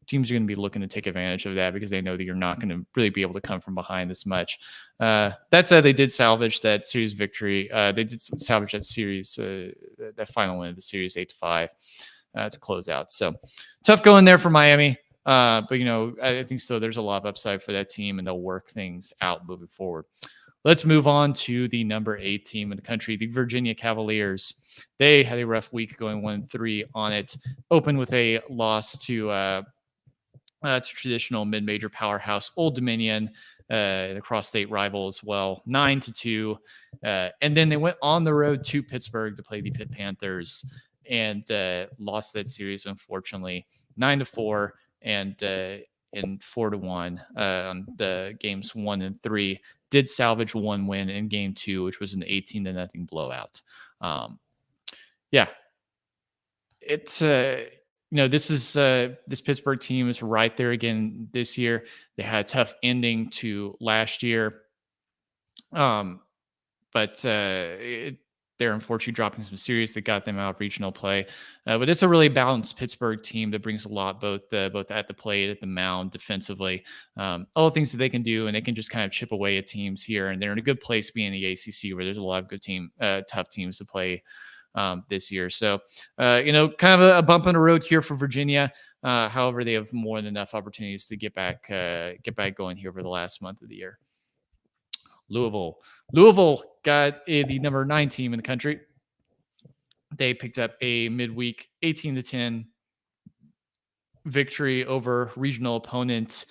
teams are going to be looking to take advantage of that because they know that you're not going to really be able to come from behind this much. That said, they did salvage that series victory. They did salvage that series, that final win of the series 8-5 to close out. So tough going there for Miami. But I think still there's a lot of upside for that team and they'll work things out moving forward. Let's move on to the number 8 team in the country, the Virginia Cavaliers. They had a rough week going 1-3 on it. Opened with a loss to traditional mid-major powerhouse Old Dominion, the cross-state rival as well, 9-2. And then they went on the road to Pittsburgh to play the Pitt Panthers and lost that series, unfortunately, 9-4 and 4-1 on the games 1 and 3. Did salvage 1 win in game 2, which was an 18-0 blowout. It's this Pittsburgh team is right there again this year. They had a tough ending to last year, but they're unfortunately dropping some series that got them out of regional play. But it's a really balanced Pittsburgh team that brings a lot, both at the plate, at the mound, defensively, all the things that they can do, and they can just kind of chip away at teams here. And they're in a good place being the ACC, where there's a lot of good tough teams to play this year. So, kind of a bump in the road here for Virginia. However, they have more than enough opportunities to get back going here over the last month of the year. Louisville got the number 9 team in the country. They picked up a midweek 18-10 victory over regional opponent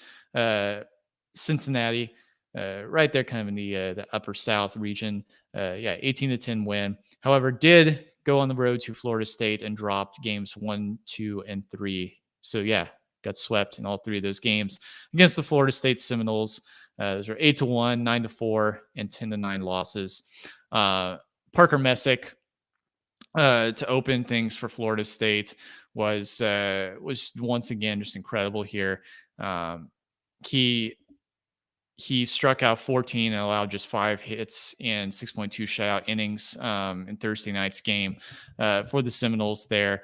Cincinnati, right there, kind of in the upper South region. 18-10 win. However, did go on the road to Florida State and dropped games 1, 2, and 3. So got swept in all 3 of those games against the Florida State Seminoles. Those are 8-1, 9-4, and 10-9 losses. Parker Messick to open things for Florida State was once again just incredible here. Um, he he struck out 14 and allowed just 5 hits in 6.2 shutout innings in Thursday night's game for the Seminoles there.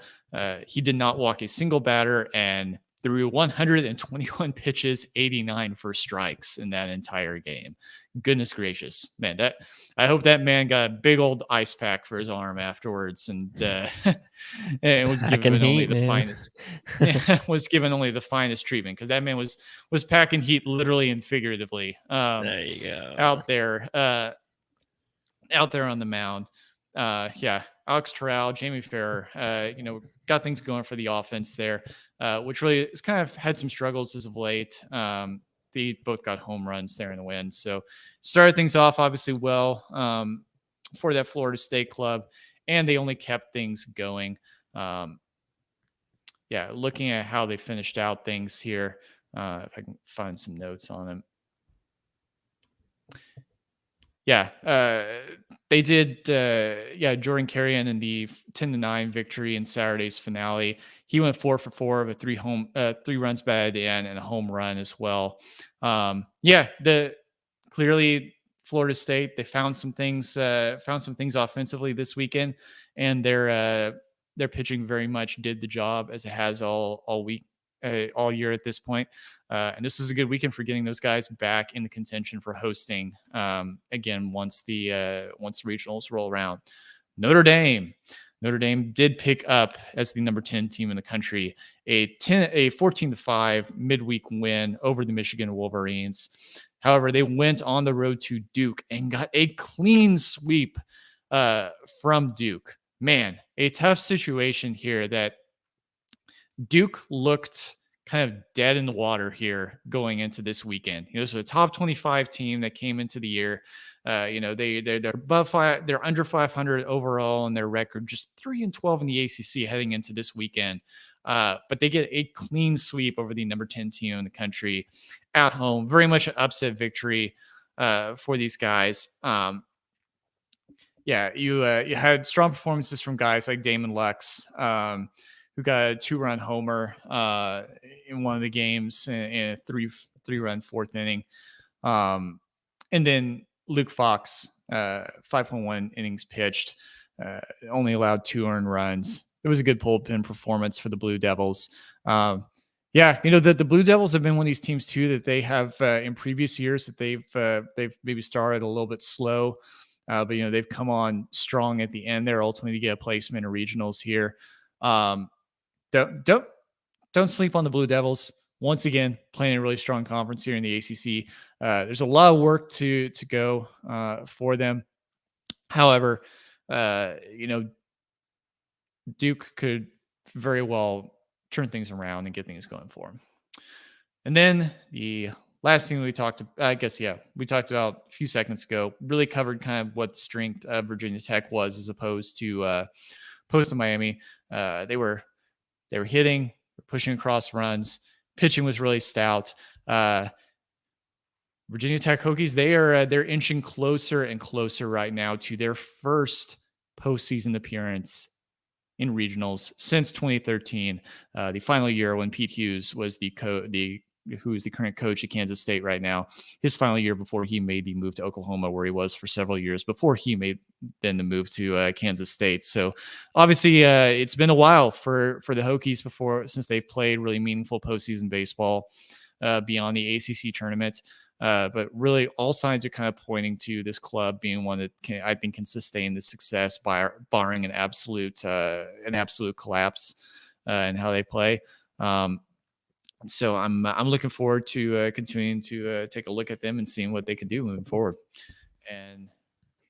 He did not walk a single batter and threw 121 pitches, 89 for strikes in that entire game. Goodness gracious, man! That I hope that man got a big old ice pack for his arm afterwards, and was Packing given only heat, the man. finest was given only the finest treatment because that man was packing heat literally and figuratively There you go. out there out there on the mound. Yeah, Alex Terrell, Jamie Farrer, got things going for the offense there, which really has kind of had some struggles as of late. They both got home runs there in the win, so started things off obviously well for that Florida State club, and they only kept things going. Um, yeah, looking at how they finished out things here, if I can find some notes on them. Yeah, they did. Yeah, Jordan Carrion in the 10-9 victory in Saturday's finale. He went 4 for 4 with three runs batted in and a home run as well. Yeah, the clearly Florida State they found some things offensively this weekend, and their pitching very much did the job as it has all week, all year at this point. And this is a good weekend for getting those guys back in the contention for hosting again once the regionals roll around. Notre Dame. Notre Dame did pick up as the number 10 team in the country a 14-5 midweek win over the Michigan Wolverines. However, they went on the road to Duke and got a clean sweep from Duke. Man, a tough situation here that Duke looked kind of dead in the water here going into this weekend. This was a top 25 team that came into the year. They're above five, they're under 500 overall in their record, just 3-12 in the ACC heading into this weekend. But they get a clean sweep over the number 10 team in the country at home. Very much an upset victory for these guys. You had strong performances from guys like Damon Lux, who got a 2-run homer in one of the games in a three-run fourth inning. And then Luke Fox, 5.1 innings pitched, only allowed 2 earned runs. It was a good bullpen performance for the Blue Devils. The Blue Devils have been one of these teams too that they have in previous years that they've maybe started a little bit slow, but they've come on strong at the end there, ultimately to get a placement in regionals here. Don't sleep on the Blue Devils. Once again, playing a really strong conference here in the ACC. There's a lot of work to go for them. However, Duke could very well turn things around and get things going for them. And then the last thing we talked about a few seconds ago, really covered kind of what the strength of Virginia Tech was as opposed to Miami. They were hitting, pushing across runs. Pitching was really stout. Virginia Tech Hokies, they're inching closer and closer right now to their first postseason appearance in regionals since 2013, the final year when Pete Hughes was who is the current coach at Kansas State right now. His final year before he made the move to Oklahoma, where he was for several years before he made then the move to Kansas State. So obviously, it's been a while for the Hokies since they've played really meaningful postseason baseball beyond the ACC tournament. But really, all signs are kind of pointing to this club being one that I think can sustain the success barring an absolute collapse in how they play. So I'm looking forward to continuing to take a look at them and seeing what they can do moving forward. And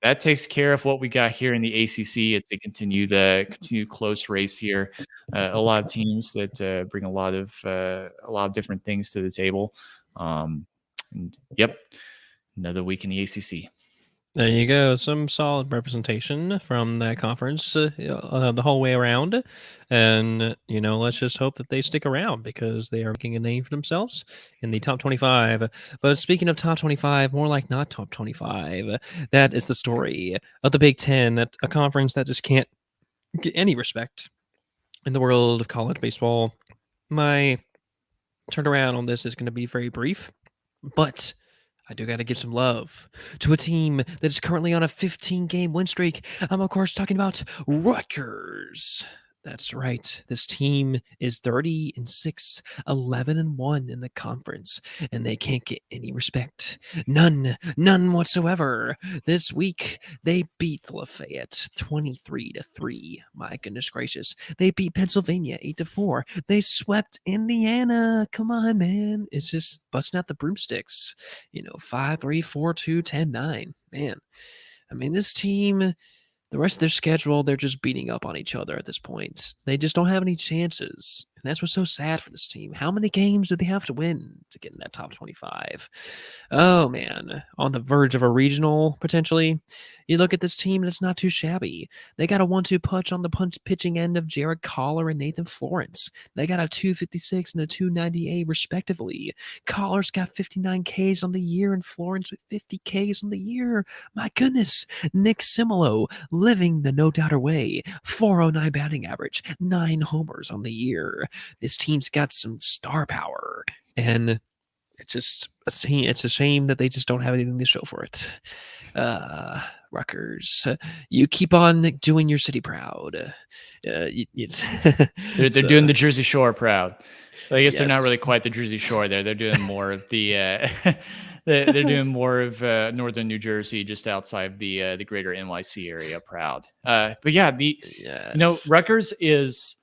that takes care of what we got here in the ACC. It's a continued close race here. A lot of teams that bring a lot of different things to the table. And yep, another week in the ACC. There you go. Some solid representation from that conference the whole way around. And, let's just hope that they stick around because they are making a name for themselves in the top 25. But speaking of top 25, more like not top 25, that is the story of the Big Ten, a conference that just can't get any respect in the world of college baseball. My turnaround on this is going to be very brief, but I do got to give some love to a team that is currently on a 15-game win streak. I'm, of course, talking about Rutgers. That's right. This team is 30-6, 11-1 in the conference, and they can't get any respect. None whatsoever. This week, they beat Lafayette 23-3. My goodness gracious. They beat Pennsylvania 8-4. They swept Indiana. Come on, man. It's just busting out the broomsticks. 5-3, 4-2, 10-9. Man, I mean, this team, the rest of their schedule, they're just beating up on each other at this point. They just don't have any chances. And that's what's so sad for this team. How many games do they have to win to get in that top 25? Oh, man. On the verge of a regional, potentially. You look at this team, that's not too shabby. They got a 1-2 punch on the pitching end of Jared Collar and Nathan Florence. They got a 256 and a 298, respectively. Collar's got 59 Ks on the year, and Florence with 50 Ks on the year. My goodness. Nick Simolo, living the no-doubter way. 409 batting average, 9 homers on the year. This team's got some star power, and it's just it's a shame that they just don't have anything to show for it. Rutgers, you keep on doing your city proud. They're doing the Jersey Shore proud. I guess they're not really quite the Jersey Shore there. They're doing more of the they're doing more of northern New Jersey, just outside the greater NYC area proud. But yeah, Rutgers is.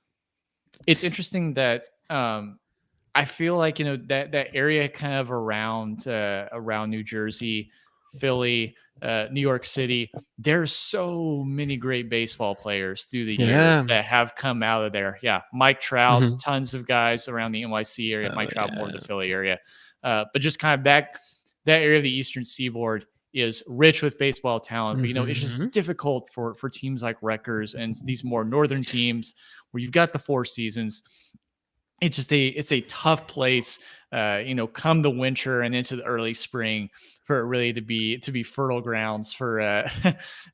It's interesting that I feel like that area kind of around New Jersey, Philly, New York City. There's so many great baseball players through the years that have come out of there. Yeah, Mike Trout, tons of guys around the NYC area. Mike Trout more the Philly area, but just kind of that area of the Eastern Seaboard is rich with baseball talent. But it's just difficult for teams like Rutgers and these more northern teams where you've got the 4 seasons. It's a tough place, come the winter and into the early spring for it really to be fertile grounds for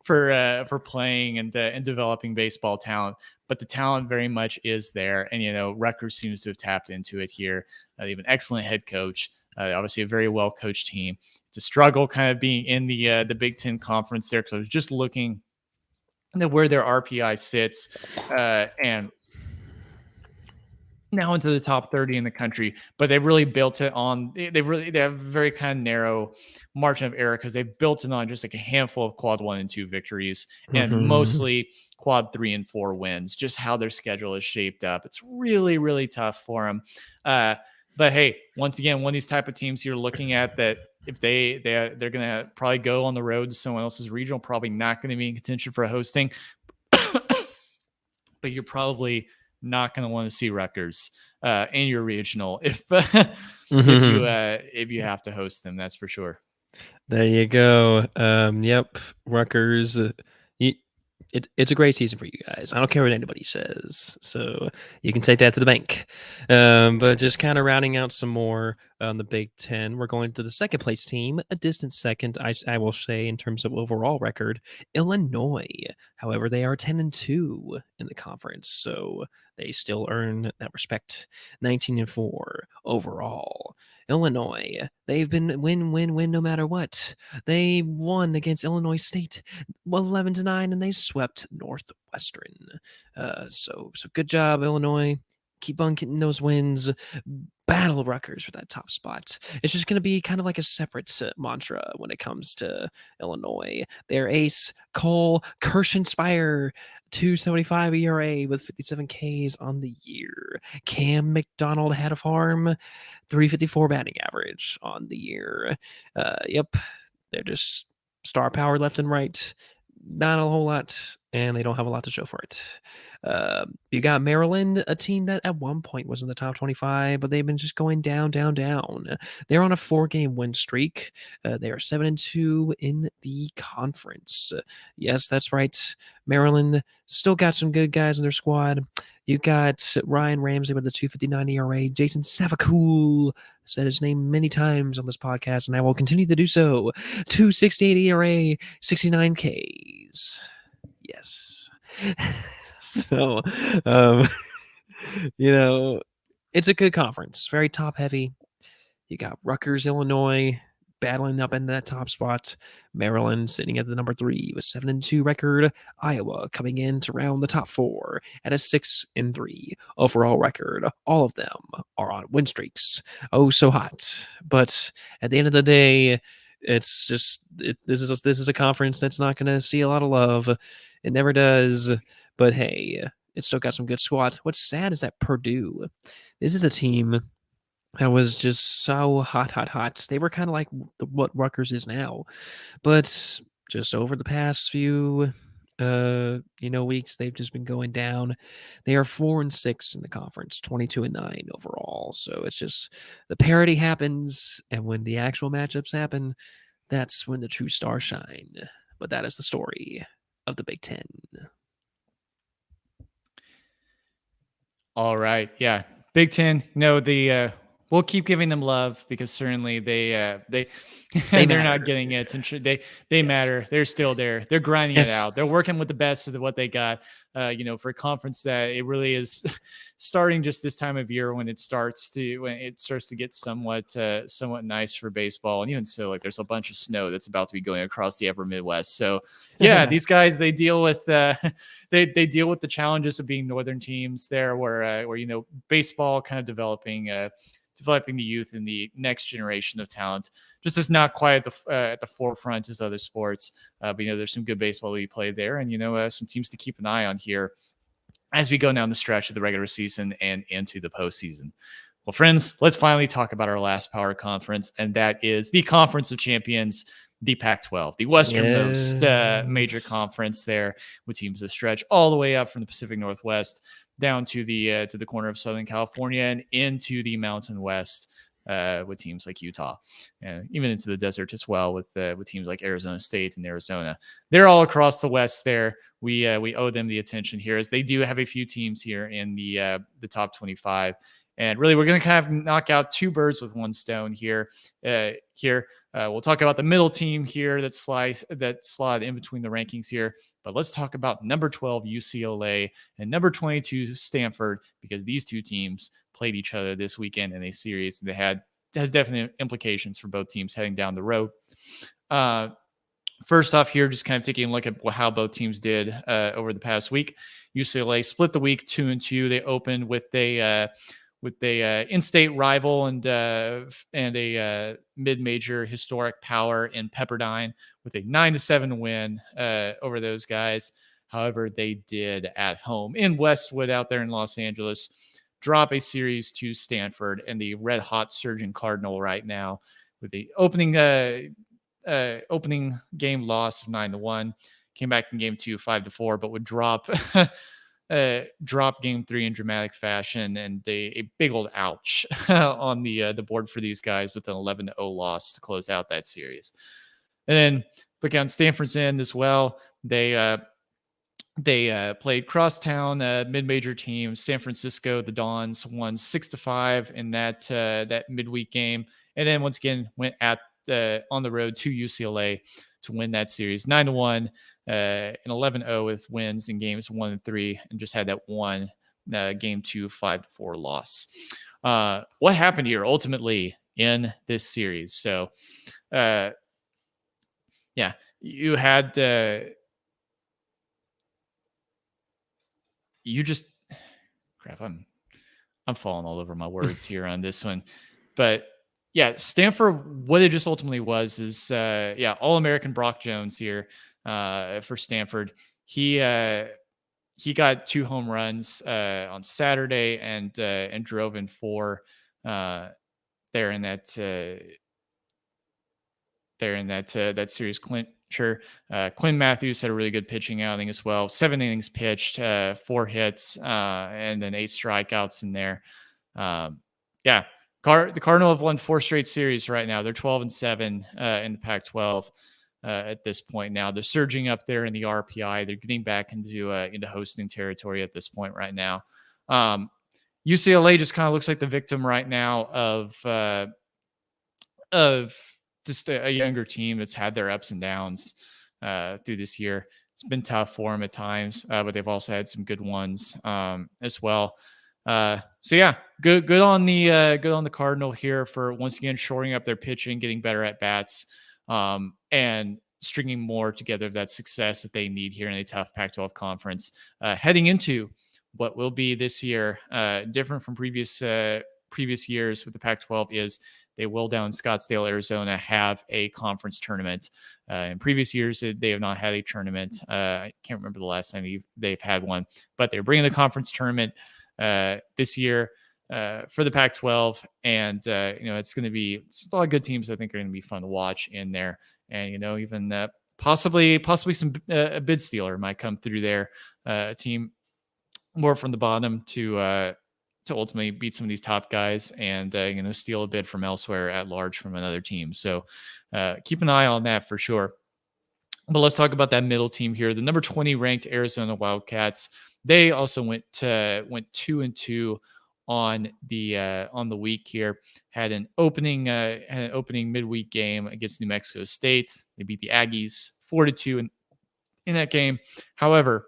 for playing and developing baseball talent. But the talent very much is there, and Rutgers seems to have tapped into it here. They have an excellent head coach, obviously a very well coached team. It's a struggle kind of being in the Big Ten Conference there, because I was just looking at where their RPI sits, and now into the top 30 in the country, but they really built it on, they have a very kind of narrow margin of error because they built it on just like a handful of quad 1 and 2 victories and mostly quad 3 and 4 wins, just how their schedule is shaped up. It's really, really tough for them. But hey, once again, one of these type of teams you're looking at that if they're going to probably go on the road to someone else's regional, probably not going to be in contention for hosting, but you're probably not going to want to see Rutgers in your regional if if you have to host them. That's for sure. There you go. Yep, Rutgers. It's a great season for you guys. I don't care what anybody says, so you can take that to the bank. But just kind of rounding out some more on the Big Ten, we're going to the second place team, a distant second, I will say, in terms of overall record, Illinois. However, they are 10-2 in the conference, so they still earn that respect. 19-4 overall. Illinois, they've been win no matter what. They won against Illinois State 11-9, and they swept Northwestern. So good job, Illinois. Keep on getting those wins. Battle Rutgers for that top spot. It's just going to be kind of like a separate mantra when it comes to Illinois. Their ace, Cole Kirschenspire, 2.75 ERA with 57 Ks on the year. Cam McDonald had a farm, 354 batting average on the year. Yep, they're just star power left and right. Not a whole lot, and they don't have a lot to show for it. You got Maryland, a team that at one point was in the top 25, but they've been just going down. They're on a 4-game win streak. They are 7-2 in the conference. Yes, that's right. Maryland still got some good guys in their squad. You got Ryan Ramsey with a 2.59 ERA. Jason Savacool said his name many times on this podcast, and I will continue to do so. 2.68 ERA, 69 Ks. Yes. So, um, you know, it's a good conference, very top heavy. You got Rutgers, Illinois battling up in that top spot. Maryland sitting at the number 3 with 7-2 record. Iowa coming in to round the top 4 at a 6-3 overall record. All of them are on win streaks. Oh, so hot. But at the end of the day, it's just this is a conference that's not going to see a lot of love. It never does. But hey, it's still got some good squads. What's sad is that Purdue. This is a team that was just so hot, hot, hot. They were kind of like what Rutgers is now, but just over the past few, weeks, they've just been going down. They are 4-6 in the conference, 22-9 overall. So it's just the parity happens, and when the actual matchups happen, that's when the true stars shine. But that is the story of the Big Ten. All right. Yeah. Big Ten. No, we'll keep giving them love because certainly they They they're matter. not getting it. And they Yes. matter. They're still there. They're grinding it out. They're Yes. working with the best of what they got. For a conference that it really is starting just this time of year when it starts to get somewhat nice for baseball. And even so, like there's a bunch of snow that's about to be going across the upper Midwest. So yeah, these guys they deal with they deal with the challenges of being northern teams there, where baseball kind of developing the youth and the next generation of talent. Just is not quite at the forefront as other sports. But there's some good baseball to be played there, and some teams to keep an eye on here as we go down the stretch of the regular season and into the postseason. Well, friends, let's finally talk about our last power conference, and that is the Conference of Champions, the Pac-12, the westernmost major Yes. conference there, with teams that stretch all the way up from the Pacific Northwest down to the corner of Southern California and into the Mountain West. With teams like Utah, and even into the desert as well, with teams like Arizona State and Arizona. They're all across the West. There, we owe them the attention here, as they do have a few teams here in the top 25. And really, we're going to kind of knock out two birds with one stone here. We'll talk about the middle team here that slide in between the rankings here. But let's talk about number 12 UCLA and number 22 Stanford, because these two teams played each other this weekend in a series that has definite implications for both teams heading down the road. First off here, just kind of taking a look at how both teams did over the past week. UCLA split the week 2-2. They opened with a in-state rival and a mid-major historic power in Pepperdine with a 9-7 win over those guys. However, they did at home in Westwood out there in Los Angeles drop a series to Stanford and the red-hot surging Cardinal right now with the opening game loss of 9-1. Came back in game 2 5-4, but would drop game 3 in dramatic fashion, and a big old ouch on the board for these guys with an 11-0 loss to close out that series. And then look on Stanford's end as well. They played crosstown mid-major team San Francisco. The Dons won 6-5 in that midweek game, and then once again went on the road to UCLA to win that series 9-1, an 11-0 with wins in games 1 and 3, and just had that one game 2 5-4 loss. What happened here ultimately in this series? So, you had you just crap. I'm falling all over my words here on this one, but yeah, Stanford. What it just ultimately was is All-American Brock Jones here for Stanford. He got 2 home runs on Saturday and drove in 4 there in that that series clincher. Quinn Matthews had a really good pitching outing as well. 7 innings pitched, 4 hits, and then 8 strikeouts in there. The Cardinal have won 4 straight series right now. They're 12-7 in the Pac-12 at this point now. They're surging up there in the RPI. They're getting back into hosting territory at this point right now. UCLA just kind of looks like the victim right now of just a younger team that's had their ups and downs through this year. It's been tough for them at times, but they've also had some good ones as well. So yeah, good on the Cardinal here for once again shoring up their pitching, getting better at bats, and stringing more together of that success that they need here in a tough Pac-12 conference, heading into what will be this year, different from previous years with the Pac-12 is they will down in Scottsdale, Arizona, have a conference tournament. In previous years, they have not had a tournament. I can't remember the last time they've had one, but they're bringing the conference tournament this year for the Pac-12, and it's going to be a lot of good teams. I think are going to be fun to watch in there, and even possibly some a bid stealer might come through there, a team more from the bottom to ultimately beat some of these top guys and steal a bid from elsewhere at large from another team. So keep an eye on that for sure. But let's talk about that middle team here. The number 20 ranked Arizona Wildcats. They also went 2-2 on the week here. Had an opening midweek game against New Mexico State. They beat the Aggies 4-2 in that game. However,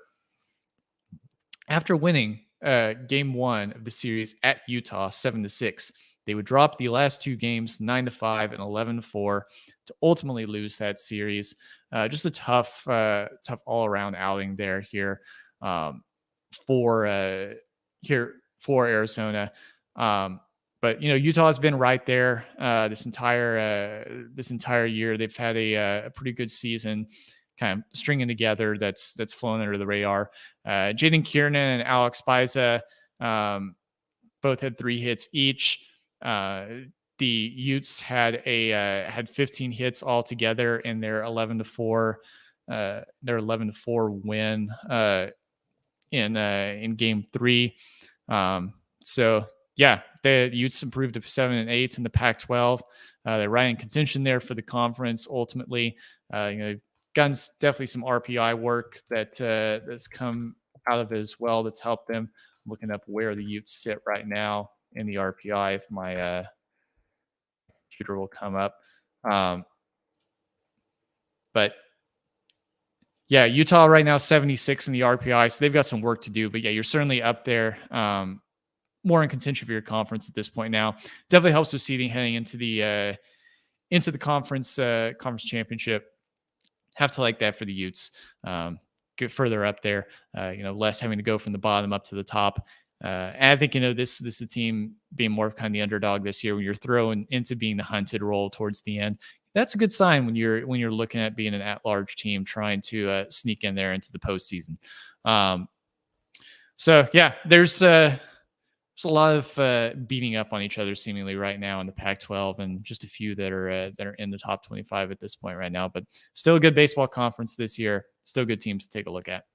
after winning game one of the series at Utah 7-6, they would drop the last two games 9-5 and 11-4 to ultimately lose that series. Just a tough all-around outing here for Arizona. But Utah's been right there this entire year. They've had a pretty good season, kind of stringing together that's flown under the radar. Jaden Kiernan and Alex Spiza both had 3 hits each. The Utes had 15 hits altogether in their 11-4 win in game 3. So yeah, the Utes improved to 7-8 in the Pac-12. They're right in contention there for the conference. Ultimately, gotten definitely some RPI work that's come out of it as well. That's helped them. I'm looking up where the Utes sit right now in the RPI. If my computer will come up, but yeah, Utah right now 76 in the RPI, so they've got some work to do. But yeah, you're certainly up there, more in contention for your conference at this point now. Definitely helps with seeding heading into the conference championship. Have to like that for the Utes. Get further up there, less having to go from the bottom up to the top. And I think this is the team being more of kind of the underdog this year when you're thrown into being the hunted role towards the end. That's a good sign when you're looking at being an at-large team trying to sneak in there into the postseason. So yeah, there's a lot of beating up on each other seemingly right now in the Pac-12, and just a few that are in the top 25 at this point right now. But still a good baseball conference this year. Still good teams to take a look at.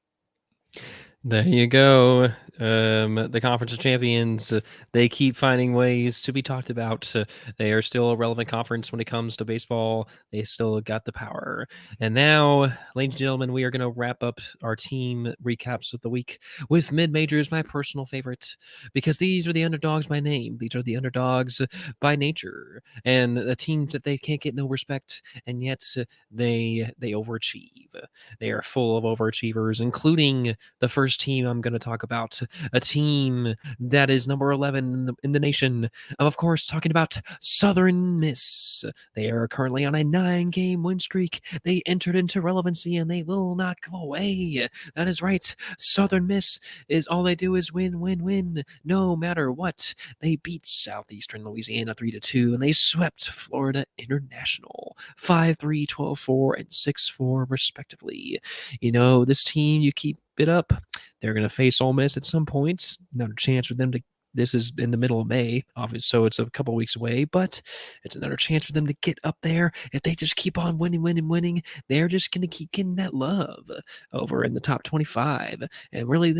There you go. The Conference of Champions, they keep finding ways to be talked about. They are still a relevant conference when it comes to baseball. They still got the power. And now, ladies and gentlemen, we are going to wrap up our team recaps of the week with mid-majors, my personal favorite, because these are the underdogs by name. These are the underdogs by nature. And the teams that they can't get no respect, and yet they overachieve. They are full of overachievers, including the first team I'm going to talk about, a team that is number 11 in the nation. I'm, of course, talking about Southern Miss. They are currently on a 9-game win streak. They entered into relevancy, and they will not go away. That is right. Southern Miss is all they do is win, win, win, no matter what. They beat Southeastern Louisiana 3-2, and they swept Florida International 5-3, 12-4, and 6-4, respectively. This team, you keep it up, they're going to face Ole Miss at some point. Another chance for them to. This is in the middle of May, obviously, so it's a couple weeks away, but it's another chance for them to get up there. If they just keep on winning, they're just going to keep getting that love over in the top 25. And really, I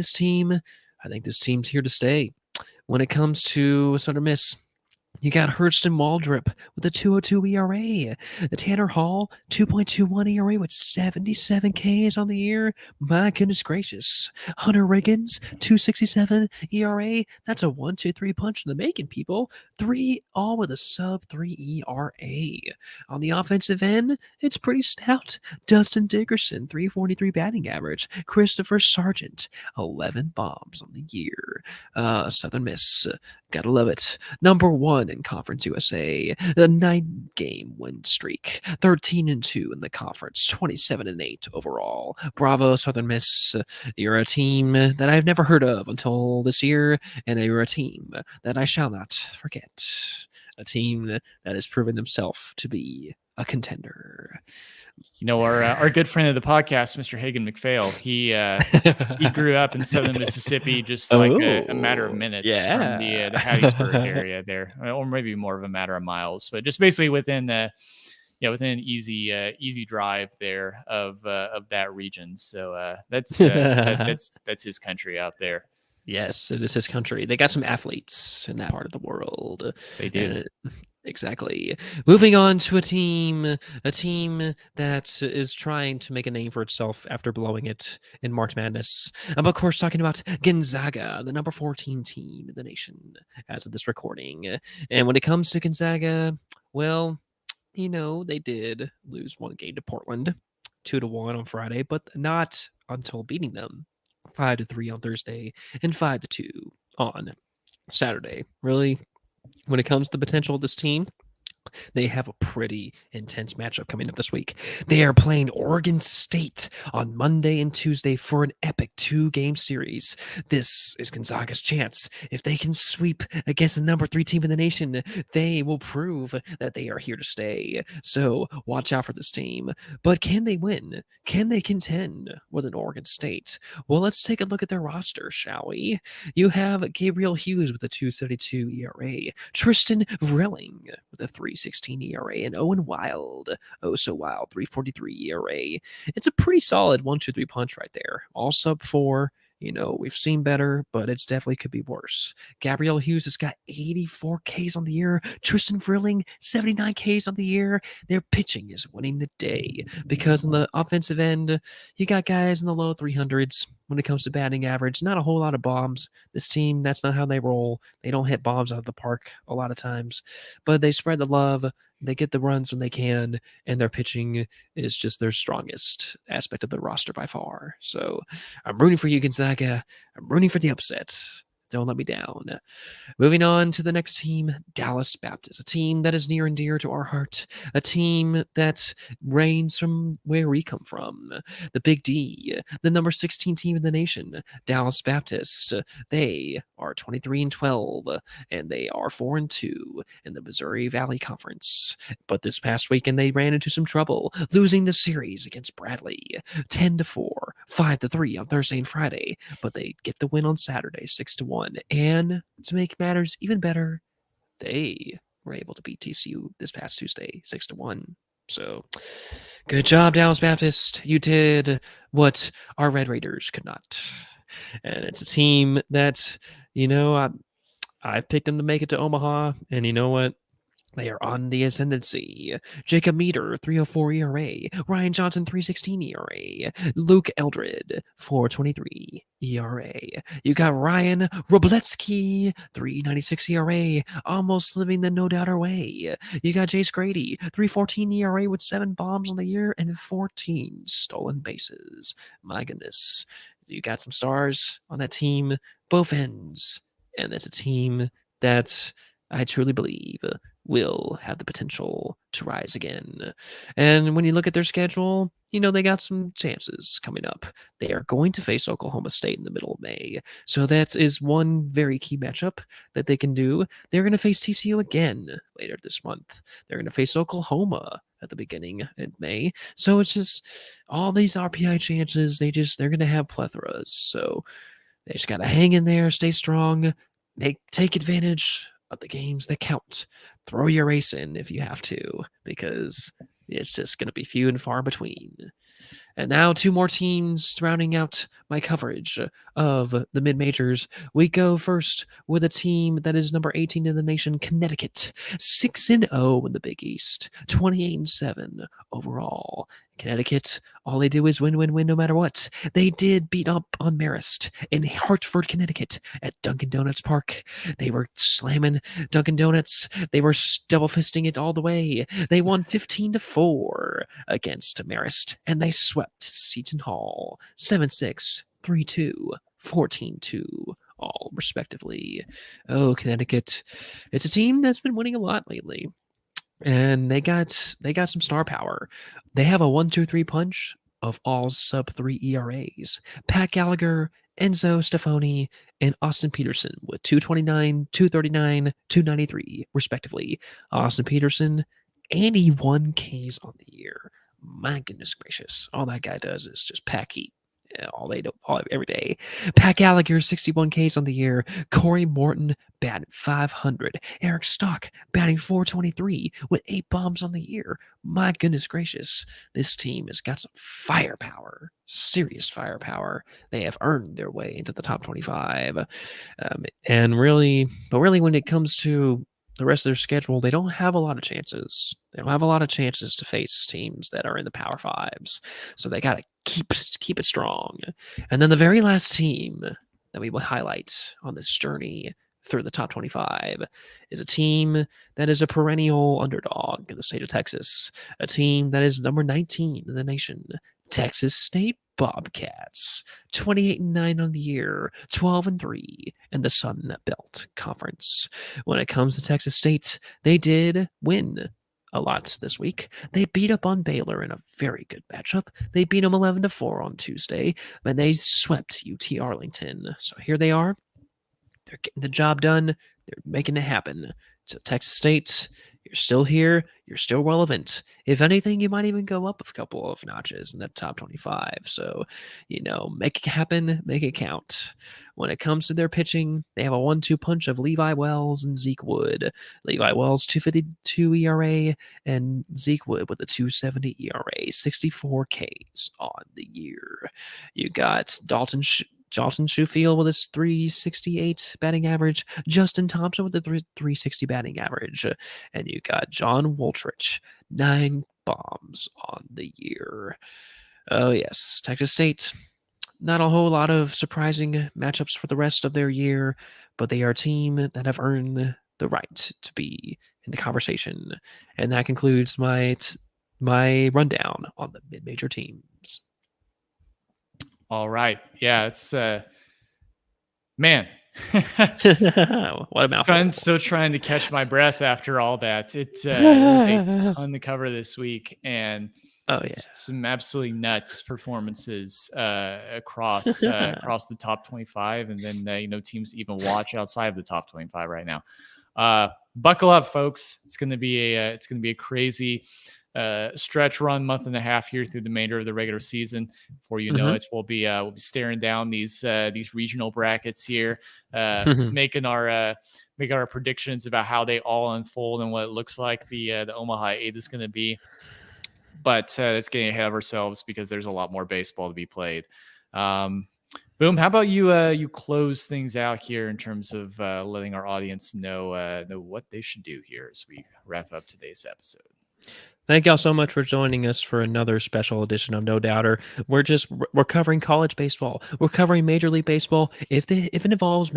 think this team's here to stay. When it comes to Southern Miss, You got Hurston Waldrop with a 2.02 ERA. Tanner Hall, 2.21 ERA with 77 Ks on the year. My goodness gracious. Hunter Riggins, 2.67 ERA. That's a 1-2-3 punch in the making, people. Three all with a sub-3 ERA. On the offensive end, it's pretty stout. Dustin Dickerson, 343 batting average. Christopher Sargent, 11 bombs on the year. Southern Miss, gotta love it. Number 1 in Conference USA, a 9-game win streak, 13-2 in the conference, 27-8 overall. Bravo, Southern Miss. You're a team that I've never heard of until this year, and you're a team that I shall not forget. A team that has proven themselves to be a contender. You know, our good friend of the podcast, Mr. Hagan McPhail, he grew up in southern Mississippi, just like a matter of minutes from the Hattiesburg area there, or maybe more of a matter of miles, but just basically within within an easy drive there of that region. So that's his country out there. Yes, it is his country. They got some athletes in that part of the world. They do. Exactly. Moving on to a team that is trying to make a name for itself after blowing it in March Madness. I'm of course talking about Gonzaga, the number 14 team in the nation as of this recording. And when it comes to Gonzaga, well, they did lose one game to Portland, 2-1 on Friday, but not until beating them 5-3 on Thursday and 5-2 on Saturday. Really, when it comes to the potential of this team, they have a pretty intense matchup coming up this week. They are playing Oregon State on Monday and Tuesday for an epic 2-game series. This is Gonzaga's chance. If they can sweep against the number 3 team in the nation, they will prove that they are here to stay. So watch out for this team. But can they win? Can they contend with an Oregon State? Well, let's take a look at their roster, shall we? You have Gabriel Hughes with a 2.72 ERA, Tristan Vrilling with a 3.16 ERA, and Owen Wild, oh so wild, 3.43 ERA. It's a pretty solid 1-2-3 punch right there. All sub 4. We've seen better, but it's definitely could be worse. Gabriel Hughes has got 84 Ks on the year. Tristan Vrilling, 79 Ks on the year. Their pitching is winning the day because on the offensive end, you got guys in the low 300s when it comes to batting average. Not a whole lot of bombs. This team, that's not how they roll. They don't hit bombs out of the park a lot of times, but they spread the love. They get the runs when they can, and their pitching is just their strongest aspect of the roster by far. So I'm rooting for you, Gonzaga. I'm rooting for the upset. Don't let me down. Moving on to the next team, Dallas Baptist, a team that is near and dear to our heart, a team that reigns from where we come from, the Big D, the number 16 team in the nation, Dallas Baptist. They are 23-12, and they are 4-2 in the Missouri Valley Conference. But this past weekend, they ran into some trouble, losing the series against Bradley, 10-4, 5-3 on Thursday and Friday. But they get the win on Saturday, 6-1. And to make matters even better, they were able to beat TCU this past Tuesday, 6-1. So, good job, Dallas Baptist. You did what our Red Raiders could not. And it's a team that, I've picked them to make it to Omaha. And you know what? They are on the ascendancy. Jacob Meter, 3.04 ERA. Ryan Johnson, 3.16 ERA. Luke Eldred, 4.23 ERA. You got Ryan Robletsky, 3.96 ERA, almost living the no doubter way. You got Jace Grady, 3.14 ERA with 7 bombs on the year and 14 stolen bases. My goodness. You got some stars on that team, both ends. And that's a team that I truly believe will have the potential to rise again. And when you look at their schedule, they got some chances coming up. They are going to face Oklahoma State in the middle of May. So that is one very key matchup that they can do. They're going to face TCU again later this month. They're going to face Oklahoma at the beginning in May. So it's just all these RPI chances. They're going to have plethoras. So they just got to hang in there, stay strong, take advantage of the games that count. Throw your ace in if you have to, because It's just going to be few and far between. And now, two more teams rounding out my coverage of the mid majors. We go first with a team that is number 18 in the nation, Connecticut, 6-0 in the Big East, 28-7 overall. Connecticut, all they do is win, win, win, no matter what. They did beat up on Marist in Hartford, Connecticut, at Dunkin' Donuts Park. They were slamming Dunkin' Donuts. They were double fisting it all the way. They won 15-4 against Marist, and they swept Seton Hall 7-6, 3-2, 14-2, all respectively. Oh, Connecticut. It's a team that's been winning a lot lately. And they got some star power. They have a 1-2-3 punch of all sub 3 ERAs. Pat Gallagher, Enzo Stefani, and Austin Peterson with 229, 239, 293, respectively. Austin Peterson, 81 Ks on the year. My goodness gracious. All that guy does is just pack heat every day. Pat Gallagher, 61 Ks on the year. Corey Morton batting 500. Eric Stock batting 423 with 8 bombs on the year. My goodness gracious. This team has got some firepower. Serious firepower. They have earned their way into the top 25. And really, when it comes to the rest of their schedule, they don't have a lot of chances. They don't have a lot of chances to face teams that are in the Power Fives. So they got to keep it strong. And then the very last team that we will highlight on this journey through the top 25 is a team that is a perennial underdog in the state of Texas, a team that is number 19 in the nation, Texas State Bobcats, 28-9 on the year, 12-3 in the Sun Belt Conference. When it comes to Texas State, they did win a lot this week. They beat up on Baylor in a very good matchup. They beat them 11-4 on Tuesday, and they swept UT Arlington. So here they are. They're getting the job done. They're making it happen. So Texas State, you're still here. You're still relevant. If anything, you might even go up a couple of notches in the top 25. So, make it happen, make it count. When it comes to their pitching, they have a 1-2 punch of Levi Wells and Zeke Wood. Levi Wells, 2.52 ERA, and Zeke Wood with a 2.70 ERA, 64 Ks on the year. You got Dalton Schofield with his 368 batting average, Justin Thompson with the 360 batting average, and you got John Woltrich, 9 bombs on the year. Oh yes, Texas State, not a whole lot of surprising matchups for the rest of their year, but they are a team that have earned the right to be in the conversation. And that concludes my rundown on the mid-major teams. All right. Yeah, it's man. What a mouthful. Still trying to catch my breath after all that. There's a ton to cover this week, and some absolutely nuts performances across the top 25, and then teams even watch outside of the top 25 right now. Buckle up, folks. It's going to be a crazy stretch run, month and a half here through the remainder of the regular season. Before you know it, we'll be staring down these regional brackets here, making our predictions about how they all unfold and what it looks like the Omaha 8 is going to be. But it's getting ahead of ourselves because there's a lot more baseball to be played. Boom. How about you close things out here in terms of letting our audience know what they should do here as we wrap up today's episode. Thank y'all so much for joining us for another special edition of No Doubter. We're covering college baseball. We're covering Major League Baseball. If it involves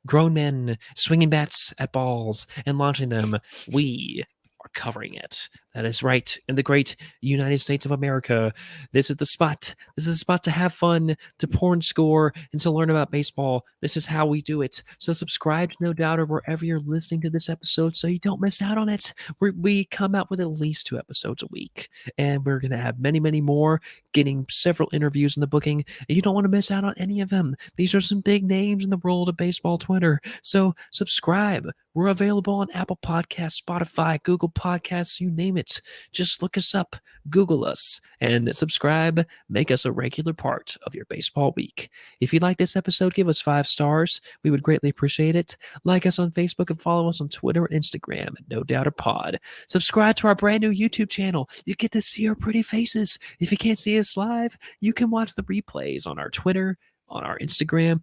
grown men, swinging bats at balls and launching them, we are covering it. That is right. In the great United States of America, this is the spot. This is the spot to have fun, to pour and score, and to learn about baseball. This is how we do it. So subscribe to No Doubter wherever you're listening to this episode so you don't miss out on it. We come out with at least 2 episodes a week, and we're going to have many, many more, getting several interviews in the booking, and you don't want to miss out on any of them. These are some big names in the world of baseball Twitter. So subscribe. We're available on Apple Podcasts, Spotify, Google Podcasts, you name it. it. Just look us up, Google us, and subscribe. Make us a regular part of your baseball week. If you like this episode, give us 5 stars. We would greatly appreciate it. Like us on Facebook and follow us on Twitter and Instagram at No Doubter Pod. Subscribe to our brand new YouTube channel. You get to see our pretty faces. If you can't see us live, you can watch the replays on our Twitter, on our Instagram.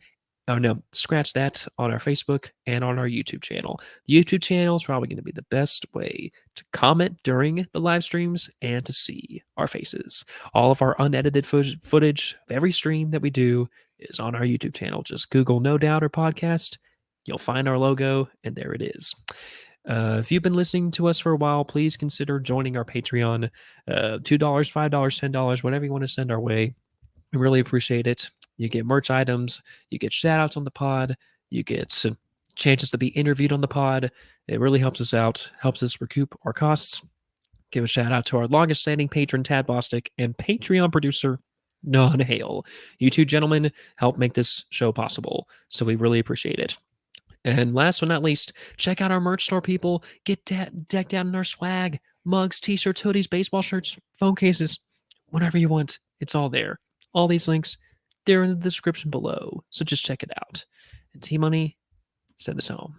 Oh no, scratch that, on our Facebook and on our YouTube channel. The YouTube channel is probably going to be the best way to comment during the live streams and to see our faces. All of our unedited footage of every stream that we do is on our YouTube channel. Just Google No Doubter Podcast. You'll find our logo, and there it is. If you've been listening to us for a while, please consider joining our Patreon. $2, $5, $10, whatever you want to send our way. We really appreciate it. You get merch items, you get shout outs on the pod, you get some chances to be interviewed on the pod. It really helps us out, helps us recoup our costs. Give a shout out to our longest standing patron, Tad Bostic, and Patreon producer, Non Hale. You two gentlemen help make this show possible, so we really appreciate it. And last but not least, check out our merch store, people. Get decked out in our swag, mugs, t-shirts, hoodies, baseball shirts, phone cases, whatever you want. It's all there. All these links, they're in the description below. So just check it out. And T-Money, send us home.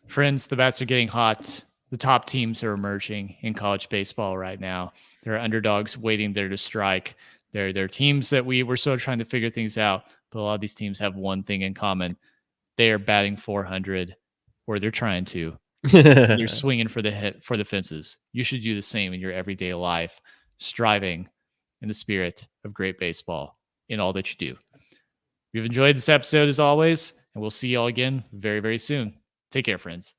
Friends, the bats are getting hot. The top teams are emerging in college baseball right now. There are underdogs waiting there to strike. There are teams that we're still trying to figure things out, but a lot of these teams have one thing in common. They are batting 400, or they're trying to. They're swinging for the fences. You should do the same in your everyday life, striving in the spirit of great baseball in all that you do. We've enjoyed this episode as always, and we'll see you all again very, very soon. Take care, friends.